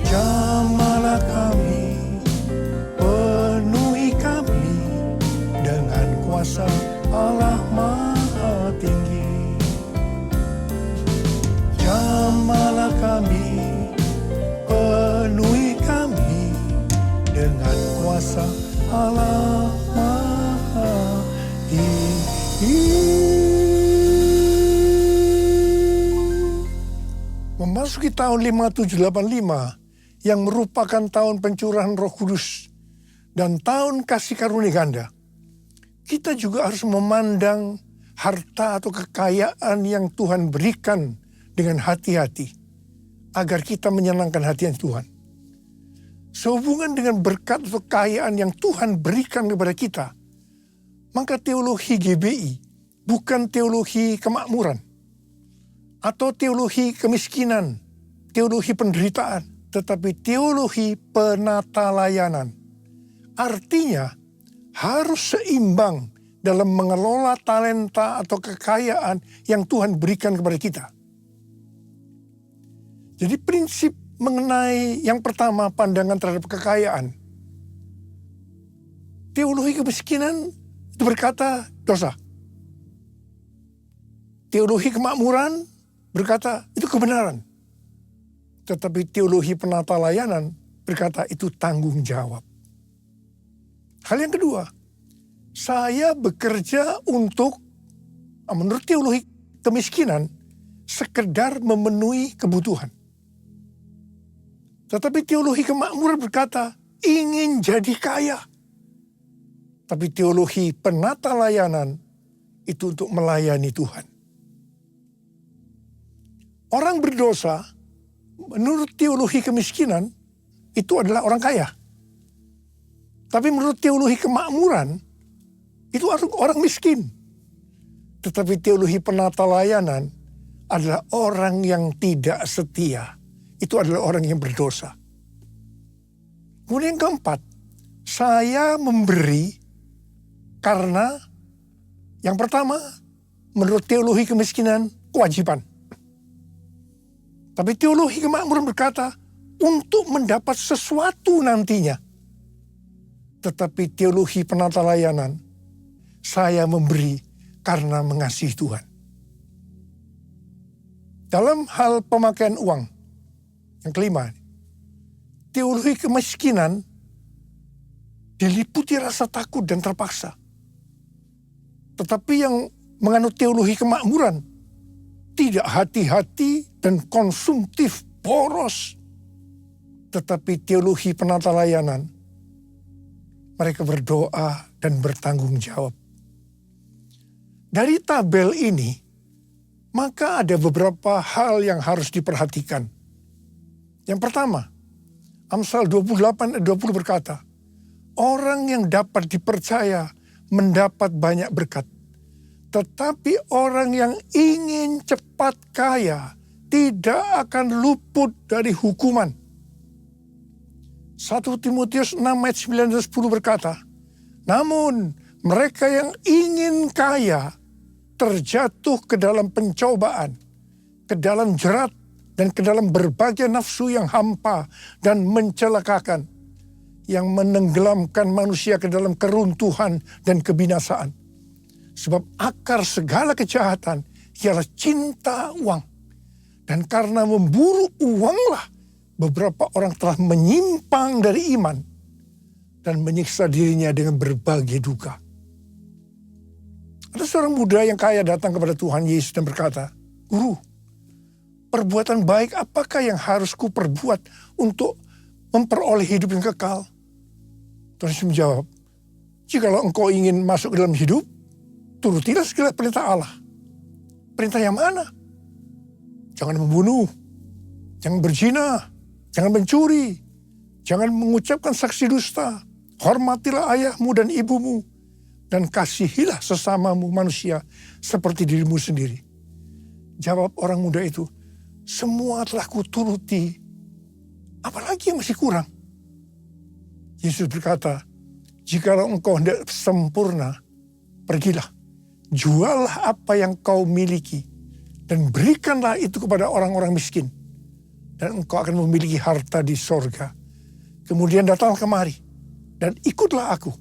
Jamahlah kami, penuhi kami dengan kuasa Allah Maha Tinggi. Jamahlah kami, penuhi kami dengan kuasa Allah Maha Tinggi. Memasuki tahun 5785 yang merupakan tahun pencurahan Roh Kudus dan tahun kasih karunia ganda, kita juga harus memandang harta atau kekayaan yang Tuhan berikan dengan hati-hati agar kita menyenangkan hati Tuhan. Sehubungan dengan berkat atau kekayaan yang Tuhan berikan kepada kita, maka teologi GBI bukan teologi kemakmuran atau teologi kemiskinan, teologi penderitaan, tetapi teologi penata layanan. Artinya harus seimbang dalam mengelola talenta atau kekayaan yang Tuhan berikan kepada kita. Jadi prinsip mengenai yang pertama, pandangan terhadap kekayaan. Teologi kemiskinan itu berkata dosa. Teologi kemakmuran berkata itu kebenaran. Tetapi teologi penata layanan berkata itu tanggung jawab. Hal yang kedua, saya bekerja untuk, menurut teologi kemiskinan, sekedar memenuhi kebutuhan. Tetapi teologi kemakmuran berkata ingin jadi kaya. Tapi teologi penata layanan itu untuk melayani Tuhan. Orang berdosa, menurut teologi kemiskinan, itu adalah orang kaya. Tapi menurut teologi kemakmuran, itu orang miskin. Tetapi teologi penata layanan adalah orang yang tidak setia. Itu adalah orang yang berdosa. Kemudian yang keempat, saya memberi karena yang pertama, menurut teologi kemiskinan, kewajiban. Tapi teologi kemakmuran berkata, untuk mendapat sesuatu nantinya. Tetapi teologi penata layanan, saya memberi karena mengasihi Tuhan. Dalam hal pemakaian uang, yang kelima, teologi kemiskinan diliputi rasa takut dan terpaksa. Tetapi yang menganut teologi kemakmuran tidak hati-hati dan konsumtif, boros. Tetapi teologi penata layanan, mereka berdoa dan bertanggung jawab. Dari tabel ini, maka ada beberapa hal yang harus diperhatikan. Yang pertama, Amsal 28 ayat 20 berkata, orang yang dapat dipercaya mendapat banyak berkat. Tetapi orang yang ingin cepat kaya tidak akan luput dari hukuman. 1 Timotius 6 ayat 9 dan 10 berkata, namun mereka yang ingin kaya terjatuh ke dalam pencobaan, ke dalam jerat, dan ke dalam berbagai nafsu yang hampa dan mencelakakan, yang menenggelamkan manusia ke dalam keruntuhan dan kebinasaan. Sebab akar segala kejahatan ialah cinta uang. Dan karena memburu uanglah beberapa orang telah menyimpang dari iman dan menyiksa dirinya dengan berbagai duka. Ada seorang muda yang kaya datang kepada Tuhan Yesus dan berkata, Guru, perbuatan baik apakah yang harus kuperbuat untuk memperoleh hidup yang kekal? Tuhan Yesus menjawab, jikalau engkau ingin masuk ke dalam hidup, turutilah segala perintah Allah. Perintah yang mana? Jangan membunuh, jangan berzina, jangan mencuri, jangan mengucapkan saksi dusta, hormatilah ayahmu dan ibumu, dan kasihilah sesamamu manusia seperti dirimu sendiri. Jawab orang muda itu, semua telah kuturuti, apalagi yang masih kurang? Yesus berkata, jikalau engkau hendak sempurna, pergilah, juallah apa yang kau miliki, dan berikanlah itu kepada orang-orang miskin, dan engkau akan memiliki harta di sorga. Kemudian datanglah kemari, dan ikutlah aku.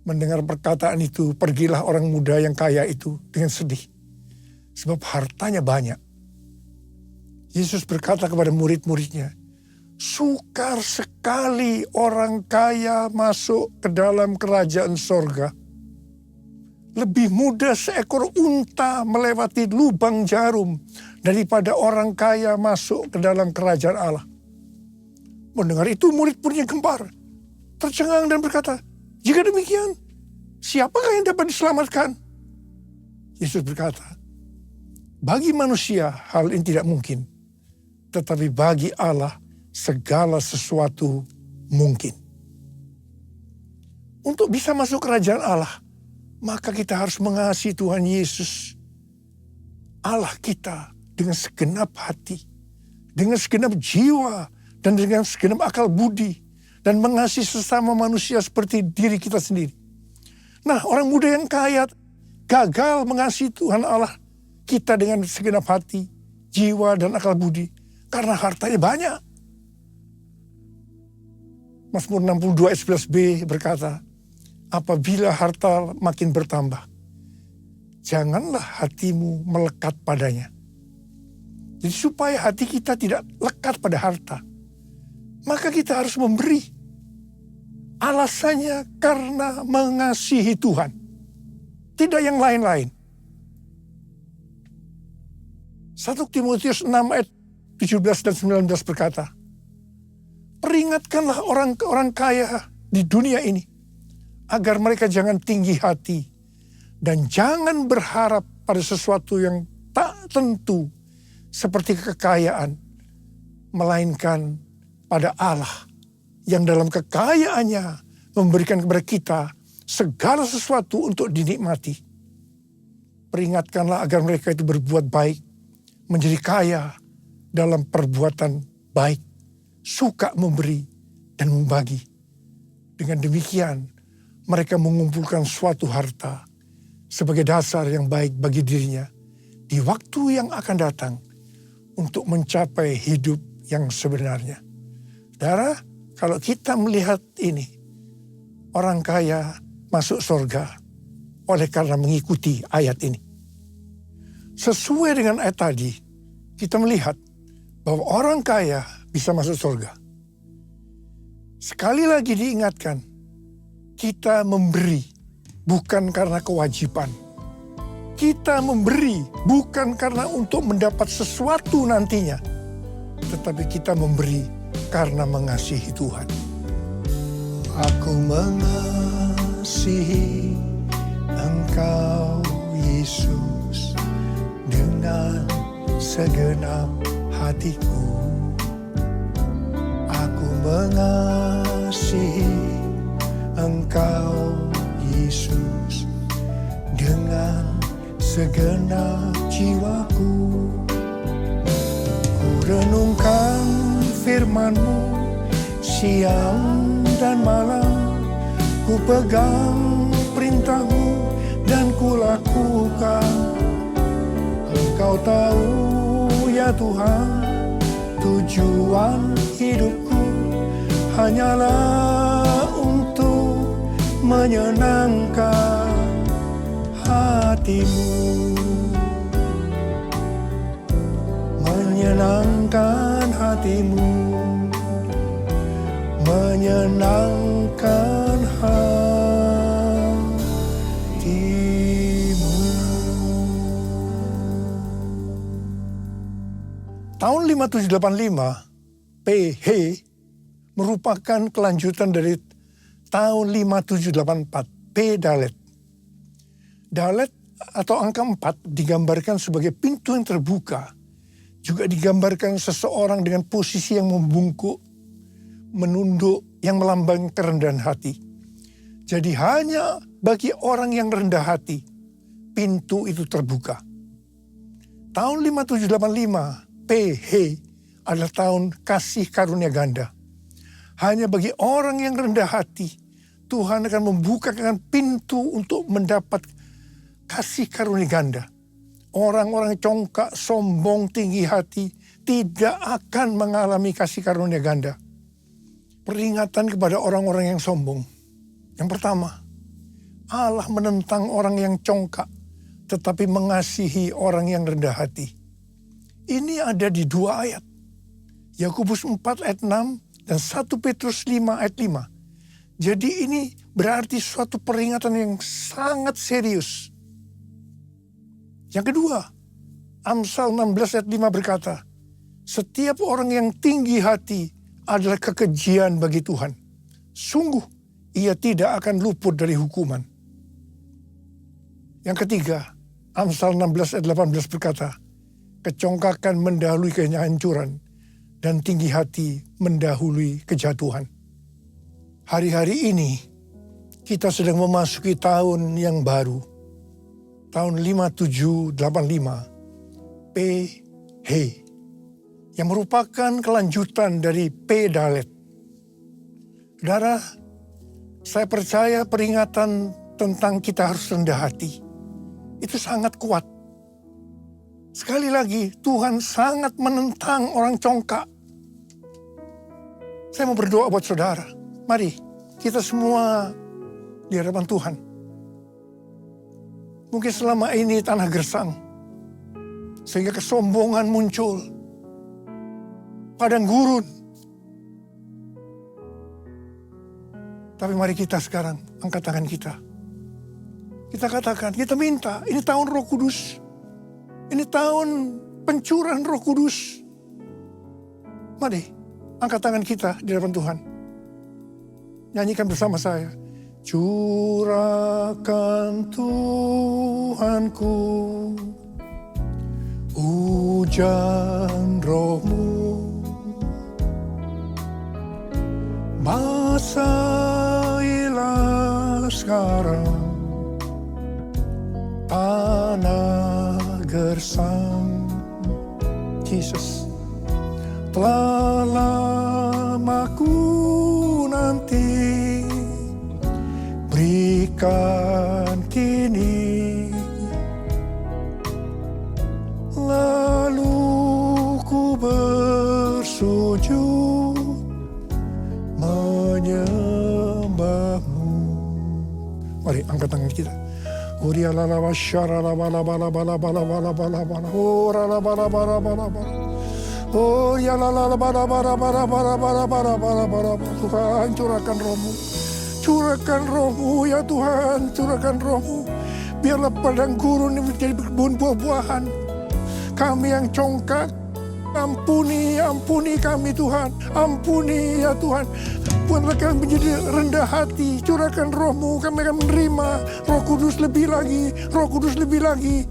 Mendengar perkataan itu, pergilah orang muda yang kaya itu dengan sedih, sebab hartanya banyak. Yesus berkata kepada murid-muridnya, sukar sekali orang kaya masuk ke dalam kerajaan sorga. Lebih mudah seekor unta melewati lubang jarum daripada orang kaya masuk ke dalam kerajaan Allah. Mendengar itu murid-muridnya gempar, tercengang dan berkata, jika demikian, siapakah yang dapat diselamatkan? Yesus berkata, bagi manusia hal ini tidak mungkin, tetapi bagi Allah segala sesuatu mungkin. Untuk bisa masuk kerajaan Allah, maka kita harus mengasihi Tuhan Yesus, Allah kita, dengan segenap hati, dengan segenap jiwa, dan dengan segenap akal budi, dan mengasihi sesama manusia seperti diri kita sendiri. Nah, orang muda yang kaya gagal mengasihi Tuhan Allah kita dengan segenap hati, jiwa, dan akal budi. Karena hartanya banyak. Mazmur 62 ayat 11b berkata, apabila harta makin bertambah, janganlah hatimu melekat padanya. Jadi supaya hati kita tidak lekat pada harta, maka kita harus memberi. Alasannya karena mengasihi Tuhan. Tidak yang lain-lain. 1 Timotius 6 ayat 17 dan 19 berkata, peringatkanlah orang kaya di dunia ini, agar mereka jangan tinggi hati, dan jangan berharap pada sesuatu yang tak tentu seperti kekayaan, melainkan pada Allah yang dalam kekayaannya memberikan kepada kita segala sesuatu untuk dinikmati. Peringatkanlah agar mereka itu berbuat baik, menjadi kaya dalam perbuatan baik, suka memberi dan membagi. Dengan demikian, mereka mengumpulkan suatu harta sebagai dasar yang baik bagi dirinya di waktu yang akan datang untuk mencapai hidup yang sebenarnya. Saudara, kalau kita melihat ini, orang kaya masuk surga oleh karena mengikuti ayat ini. Sesuai dengan ayat tadi, kita melihat bahwa orang kaya bisa masuk surga. Sekali lagi diingatkan, kita memberi bukan karena kewajiban. Kita memberi bukan karena untuk mendapat sesuatu nantinya, tetapi kita memberi karena mengasihi Tuhan. Aku mengasihi Engkau, Yesus, dengan segenap hatiku. Aku mengasihi Engkau, Yesus, dengan segenap jiwaku. Ku renungkan firman-Mu siang dan malam, ku pegang perintah-Mu dan ku lakukan. Engkau tahu ya Tuhan, tujuan hidupku hanyalah untuk menyenangkan hati-Mu. Menyenangkan hati-Mu, menyenangkan hati-Mu. Tahun 5785, PH merupakan kelanjutan dari tahun 5784, P Dalet. Dalet atau angka 4 digambarkan sebagai pintu yang terbuka. Juga digambarkan seseorang dengan posisi yang membungkuk, menunduk, yang melambangkan kerendahan hati. Jadi hanya bagi orang yang rendah hati, pintu itu terbuka. Tahun 5785, PH adalah tahun kasih karunia ganda. Hanya bagi orang yang rendah hati, Tuhan akan membukakan pintu untuk mendapat kasih karunia ganda. Orang-orang congkak, sombong, tinggi hati tidak akan mengalami kasih karunia ganda. Peringatan kepada orang-orang yang sombong. Yang pertama, Allah menentang orang yang congkak, tetapi mengasihi orang yang rendah hati. Ini ada di 2 ayat. Yakobus 4 ayat 6 dan 1 Petrus 5 ayat 5. Jadi ini berarti suatu peringatan yang sangat serius. Yang kedua, Amsal 16 ayat 5 berkata, setiap orang yang tinggi hati adalah kekejian bagi Tuhan. Sungguh, ia tidak akan luput dari hukuman. Yang ketiga, Amsal 16 ayat 18 berkata, kecongkakan mendahului kehancuran dan tinggi hati mendahului kejatuhan. Hari-hari ini, kita sedang memasuki tahun yang baru. Tahun 5785, PH, yang merupakan kelanjutan dari P Dalet. Saudara, saya percaya peringatan tentang kita harus rendah hati. Itu sangat kuat. Sekali lagi, Tuhan sangat menentang orang congkak. Saya mau berdoa buat saudara. Mari kita semua di hadapan Tuhan. Mungkin selama ini tanah gersang, sehingga kesombongan muncul. Padang gurun. Tapi mari kita sekarang angkat tangan kita. Kita katakan, kita minta, ini tahun Roh Kudus. Ini tahun pencurahan Roh Kudus. Mari, angkat tangan kita di hadapan Tuhan. Nyanyikan bersama saya. Curahkan Tuhanku hujan Roh-Mu, basahilah sekarang tanah gersang. Jesus, telah lama ku nanti, berikan kini, lalu ku bersujud menyembahmu. Mari angkat tangan kita. Uria la la bashara la bala bala bala bala bala bala bala. Ora la bala bala bala bala. Oh ya la la bala bala bala bala bala bala bala bala. Tuhan, curahkan Roh-Mu. Curahkan Roh-Mu ya Tuhan, curahkan Roh-Mu. Biarlah padang gurun ini menjadi kebun buah-buahan. Kami yang congkak, ampuni kami Tuhan. Ampuni ya Tuhan. Buatlah kami menjadi rendah hati. Curahkan Roh-Mu, kami akan menerima Roh Kudus lebih lagi. Roh Kudus lebih lagi.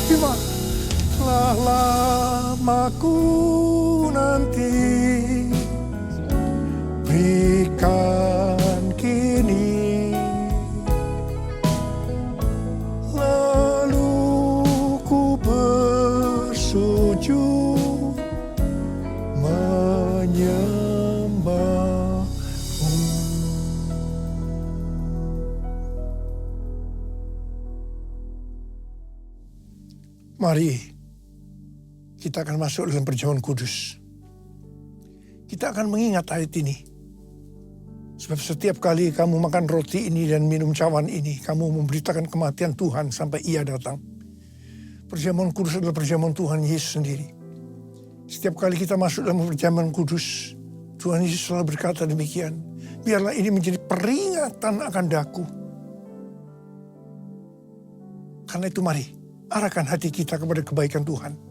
Terima. Telah lama ku nanti, berikan kini, lalu ku bersujud menyembahmu. Mari kita akan masuk dalam perjamuan kudus. Kita akan mengingat ayat ini. Sebab setiap kali kamu makan roti ini dan minum cawan ini, kamu memberitakan kematian Tuhan sampai Ia datang. Perjamuan kudus adalah perjamuan Tuhan Yesus sendiri. Setiap kali kita masuk dalam perjamuan kudus, Tuhan Yesus selalu berkata demikian. Biarlah ini menjadi peringatan akan daku. Karena itu mari, arahkan hati kita kepada kebaikan Tuhan.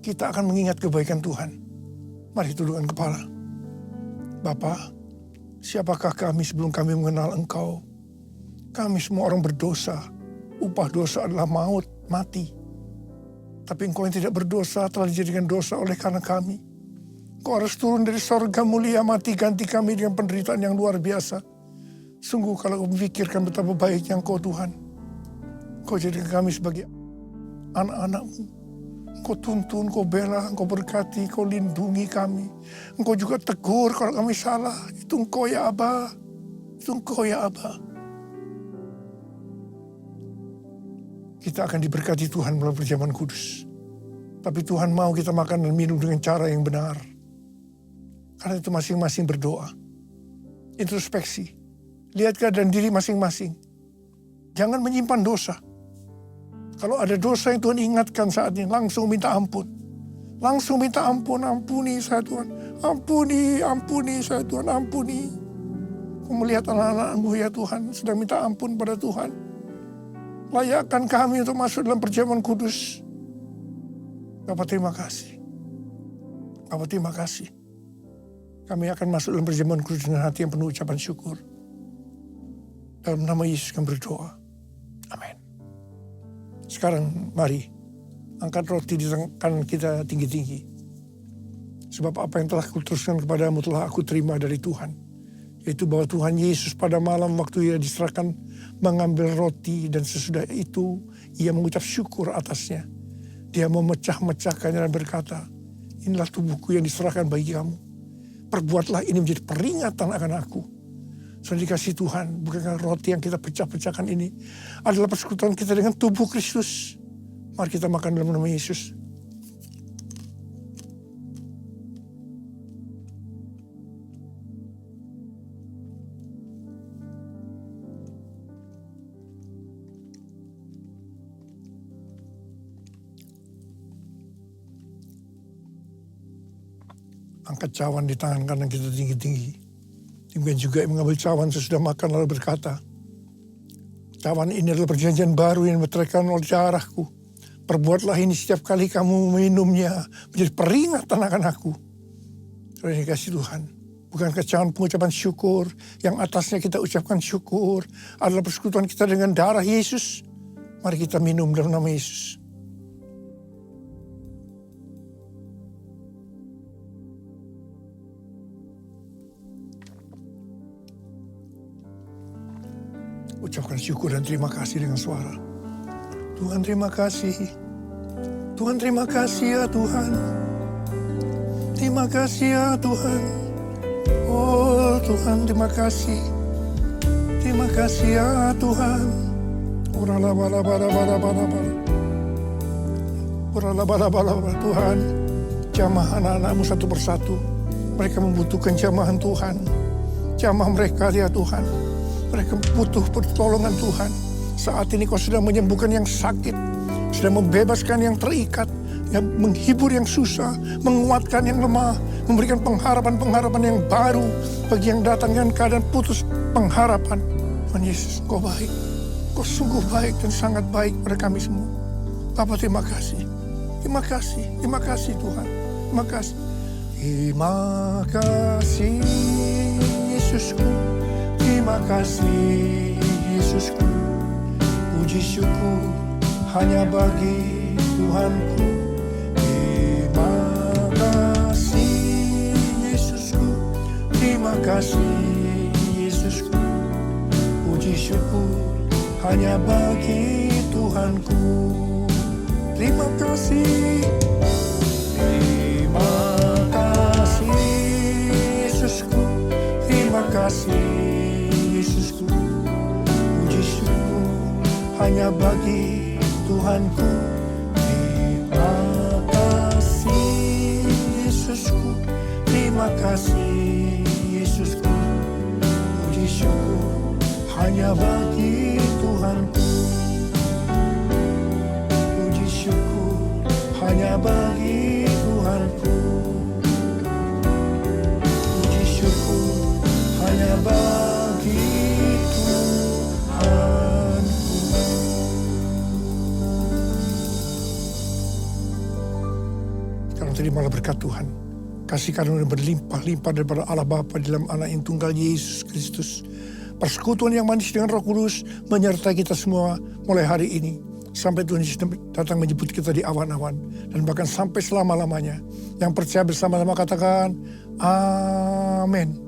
Kita akan mengingat kebaikan Tuhan. Mari tundukkan kepala. Bapa, siapakah kami sebelum kami mengenal Engkau? Kami semua orang berdosa. Upah dosa adalah maut, mati. Tapi Engkau yang tidak berdosa telah dijadikan dosa oleh karena kami. Engkau harus turun dari sorga mulia, mati ganti kami dengan penderitaan yang luar biasa. Sungguh kalau kau memikirkan betapa baiknya Engkau Tuhan. Engkau jadikan kami sebagai anak-anak-Mu. Engkau tuntun, Engkau bela, Engkau berkati, Engkau lindungi kami. Engkau juga tegur kalau kami salah. Itu Engkau ya Aba. Itu Engkau ya Aba. Kita akan diberkati Tuhan melalui perjamuan kudus. Tapi Tuhan mau kita makan dan minum dengan cara yang benar. Karena itu masing-masing berdoa. Introspeksi. Lihat keadaan diri masing-masing. Jangan menyimpan dosa. Kalau ada dosa yang Tuhan ingatkan saat ini, langsung minta ampun. Langsung minta ampun, ampuni saya Tuhan. Ampuni saya Tuhan, ampuni. Kau melihat anak-anak-Mu ya Tuhan, sedang minta ampun pada Tuhan. Layakkan kami untuk masuk dalam perjamuan kudus. Bapa terima kasih. Bapa terima kasih. Kami akan masuk dalam perjamuan kudus dengan hati yang penuh ucapan syukur. Dalam nama Yesus kami berdoa. Amin. Sekarang mari angkat roti di tangan kita tinggi-tinggi. Sebab apa yang telah kuteruskan kepadamu telah aku terima dari Tuhan. Yaitu bahwa Tuhan Yesus pada malam waktu Ia diserahkan mengambil roti dan sesudah itu Ia mengucap syukur atasnya. Dia memecah-mecahkannya dan berkata, inilah tubuhku yang diserahkan bagi kamu. Perbuatlah ini menjadi peringatan akan aku. Sudah dikasih Tuhan, bukankah roti yang kita pecah-pecahkan ini adalah persekutuan kita dengan tubuh Kristus. Mari kita makan dalam nama Yesus. Angkat cawan di tangan kanan kita tinggi-tinggi. Demikian juga yang mengambil cawan sesudah makan lalu berkata, cawan ini adalah perjanjian baru yang dimeteraikan oleh darahku. Perbuatlah ini setiap kali kamu meminumnya menjadi peringatan akan aku. Saudara yang dikasihi Tuhan, bukankah cawan pengucapan syukur yang atasnya kita ucapkan syukur adalah persekutuan kita dengan darah Yesus? Mari kita minum dalam nama Yesus. Ucapkan syukur dan terima kasih dengan suara. Tuhan terima kasih. Tuhan terima kasih ya Tuhan. Terima kasih ya Tuhan. Oh Tuhan terima kasih. Terima kasih ya Tuhan. Urala bala bala bala bala bala. Urala bala bala bala Tuhan. Jamah anak-anakmu satu persatu. Mereka membutuhkan jamahan Tuhan. Jamah mereka ya Tuhan. Mereka butuh pertolongan Tuhan. Saat ini kau sedang menyembuhkan yang sakit. Sedang membebaskan yang terikat. Yang menghibur yang susah. Menguatkan yang lemah. Memberikan pengharapan-pengharapan yang baru. Bagi yang datang dengan keadaan putus pengharapan. Tuhan Yesus, kau baik. Kau sungguh baik dan sangat baik pada kami semua. Bapa terima kasih. Terima kasih. Terima kasih Tuhan. Terima kasih. Terima kasih Yesusku. Terima kasih Yesusku, puji syukur hanya bagi Tuhanku. Terima kasih Yesusku, terima kasih Yesusku, puji syukur hanya bagi Tuhanku. Terima kasih, terima kasih Yesusku, terima kasih Yesusku, puji syukur hanya bagi Tuhanku. Terima kasih Yesusku, terima kasih Yesusku, puji syukur hanya bagi Tuhanku. Puji syukur hanya bagi Tuhanku. Puji syukur hanya bagi terimalah berkat Tuhan. Kasih karunia berlimpah-limpah daripada Allah Bapa dalam Anak yang tunggal Yesus Kristus. Persekutuan yang manis dengan Roh Kudus menyertai kita semua mulai hari ini. Sampai Tuhan Yesus datang menjemput kita di awan-awan. Dan bahkan sampai selama-lamanya. Yang percaya bersama-sama katakan, Amin.